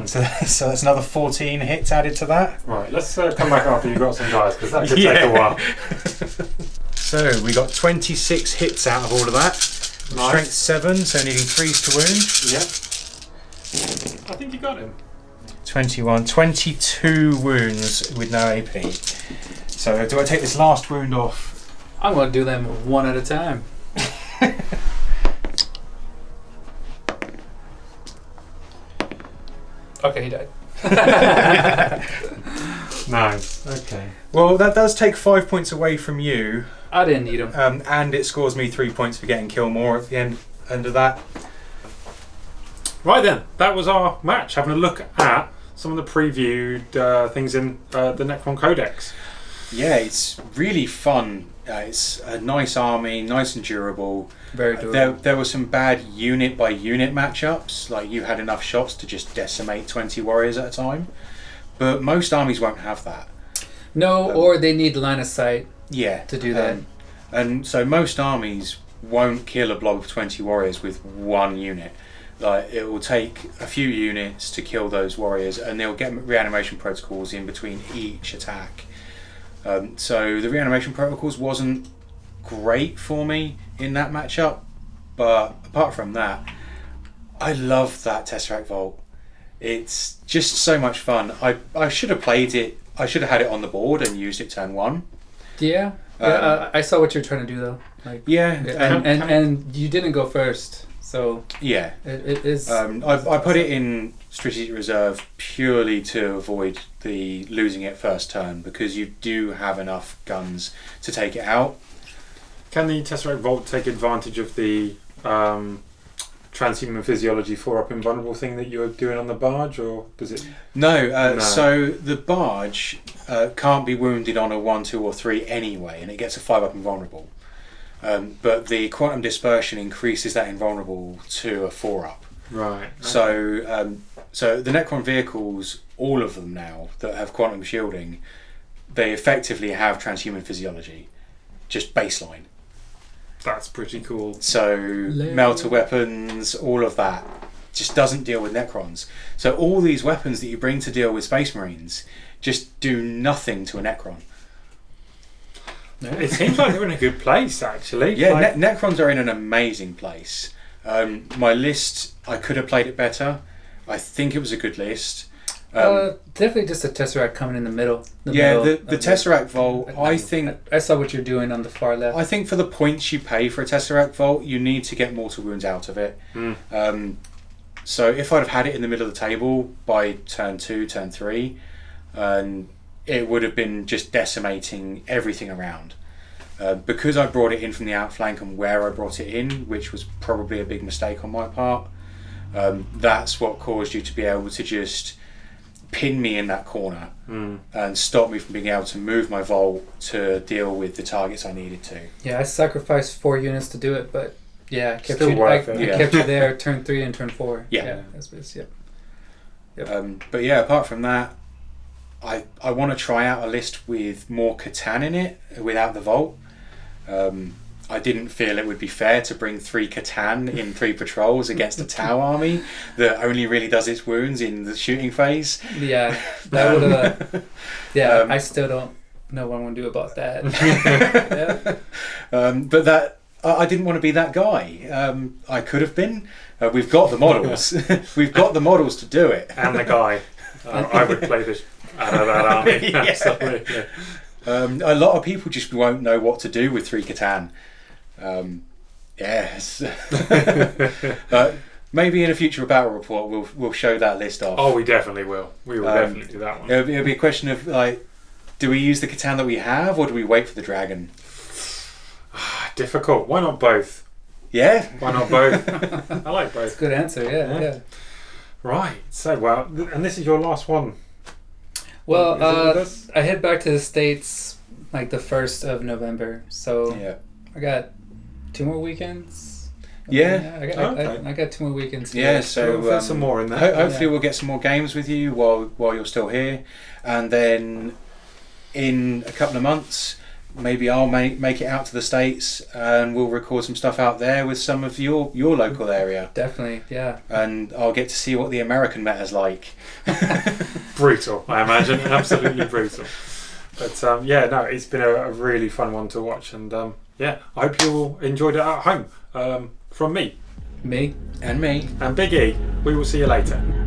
So that's another 14 hits added to that. Right, let's come back after you've got some dice because that could take a while. So we got 26 hits out of all of that. Nice. Strength 7, so needing 3s to wound. Yep. I think you got him. 21, 22 wounds with no AP. So do I take this last wound off? I'm going to do them one at a time. Okay, he died. Nice. Okay. Well, that does take 5 points away from you. I didn't need him. And it scores me 3 points for getting kill more at the end of that. Right then, that was our match. Having a look at some of the previewed things in the Necron Codex. Yeah, it's really fun. It's a nice army, nice and durable. Very durable. There were some bad unit by unit matchups, like you had enough shots to just decimate 20 warriors at a time. But most armies won't have that. No, or they need line of sight. Yeah, to do that. And so most armies won't kill a blob of 20 warriors with one unit. Like it will take a few units to kill those warriors, and they'll get reanimation protocols in between each attack. So the reanimation protocols wasn't great for me in that matchup, but apart from that, I love that Tesseract Vault. It's just so much fun. I should have played it. I should have had it on the board and used it turn 1. Yeah. I saw what you're trying to do though. Like, yeah, and you didn't go first, so yeah, it is. I put it in strategic reserve purely to avoid the losing it first turn, because you do have enough guns to take it out. Can the Tesseract Vault take advantage of the transhuman physiology 4-up invulnerable thing that you're doing on the barge, or does it? No. So the barge can't be wounded on a 1, 2, or 3 anyway, and it gets a 5-up invulnerable. But the quantum dispersion increases that invulnerable to a 4-up. Right. Okay. So the Necron vehicles, all of them now that have quantum shielding, they effectively have transhuman physiology, just baseline. That's pretty cool. So melter weapons, all of that, just doesn't deal with Necrons. So all these weapons that you bring to deal with Space Marines just do nothing to a Necron. It seems like they're in a good place, actually. Yeah, Necrons are in an amazing place. My list, I could have played it better. I think it was a good list. Definitely just a Tesseract coming in the middle. The Tesseract Vault, I think... I saw what you're doing on the far left. I think for the points you pay for a Tesseract Vault, you need to get mortal wounds out of it. So if I'd have had it in the middle of the table by turn 2, turn 3, it would have been just decimating everything around. Because I brought it in from the outflank and where I brought it in, which was probably a big mistake on my part, that's what caused you to be able to just pin me in that corner and stop me from being able to move my Vault to deal with the targets I needed to. Yeah, I sacrificed 4 units to do it, but yeah, I kept kept you there turn 3 and turn 4. Yeah. That's yep. But yeah, apart from that, I want to try out a list with more Catan in it without the Vault. I didn't feel it would be fair to bring 3 Catan in 3 patrols against a Tau army that only really does its wounds in the shooting phase. Yeah, that would have. I still don't. know what I'm gonna do about that. But that I didn't want to be that guy. I could have been. We've got the models. We've got the models to do it. And the guy. I would play this out of that army. Yeah. Absolutely. A lot of people just won't know what to do with 3 Catan. Yes. Maybe in a future battle report we'll show that list off. Oh, we definitely will. We will definitely do that one. It'll be a question of like, do we use the Catan that we have, or do we wait for the dragon? Difficult. Why not both? Yeah. Why not both? I like both. That's a good answer. Yeah. Right. So well, and this is your last one. Well, I head back to the States like the 1st of November. So Yeah. I got 2 more weekends. Yeah. I got 2 more weekends. Yeah. Here. So We'll fit some more in there. hopefully we'll get some more games with you while you're still here, and then in a couple of months, maybe I'll make it out to the States and we'll record some stuff out there with some of your local area. Definitely, yeah. And I'll get to see what the American meta's like. Brutal, I imagine. Absolutely brutal. But yeah, no, it's been a really fun one to watch, and yeah, I hope you all enjoyed it at home. From me Me and me and Big E, we will see you later.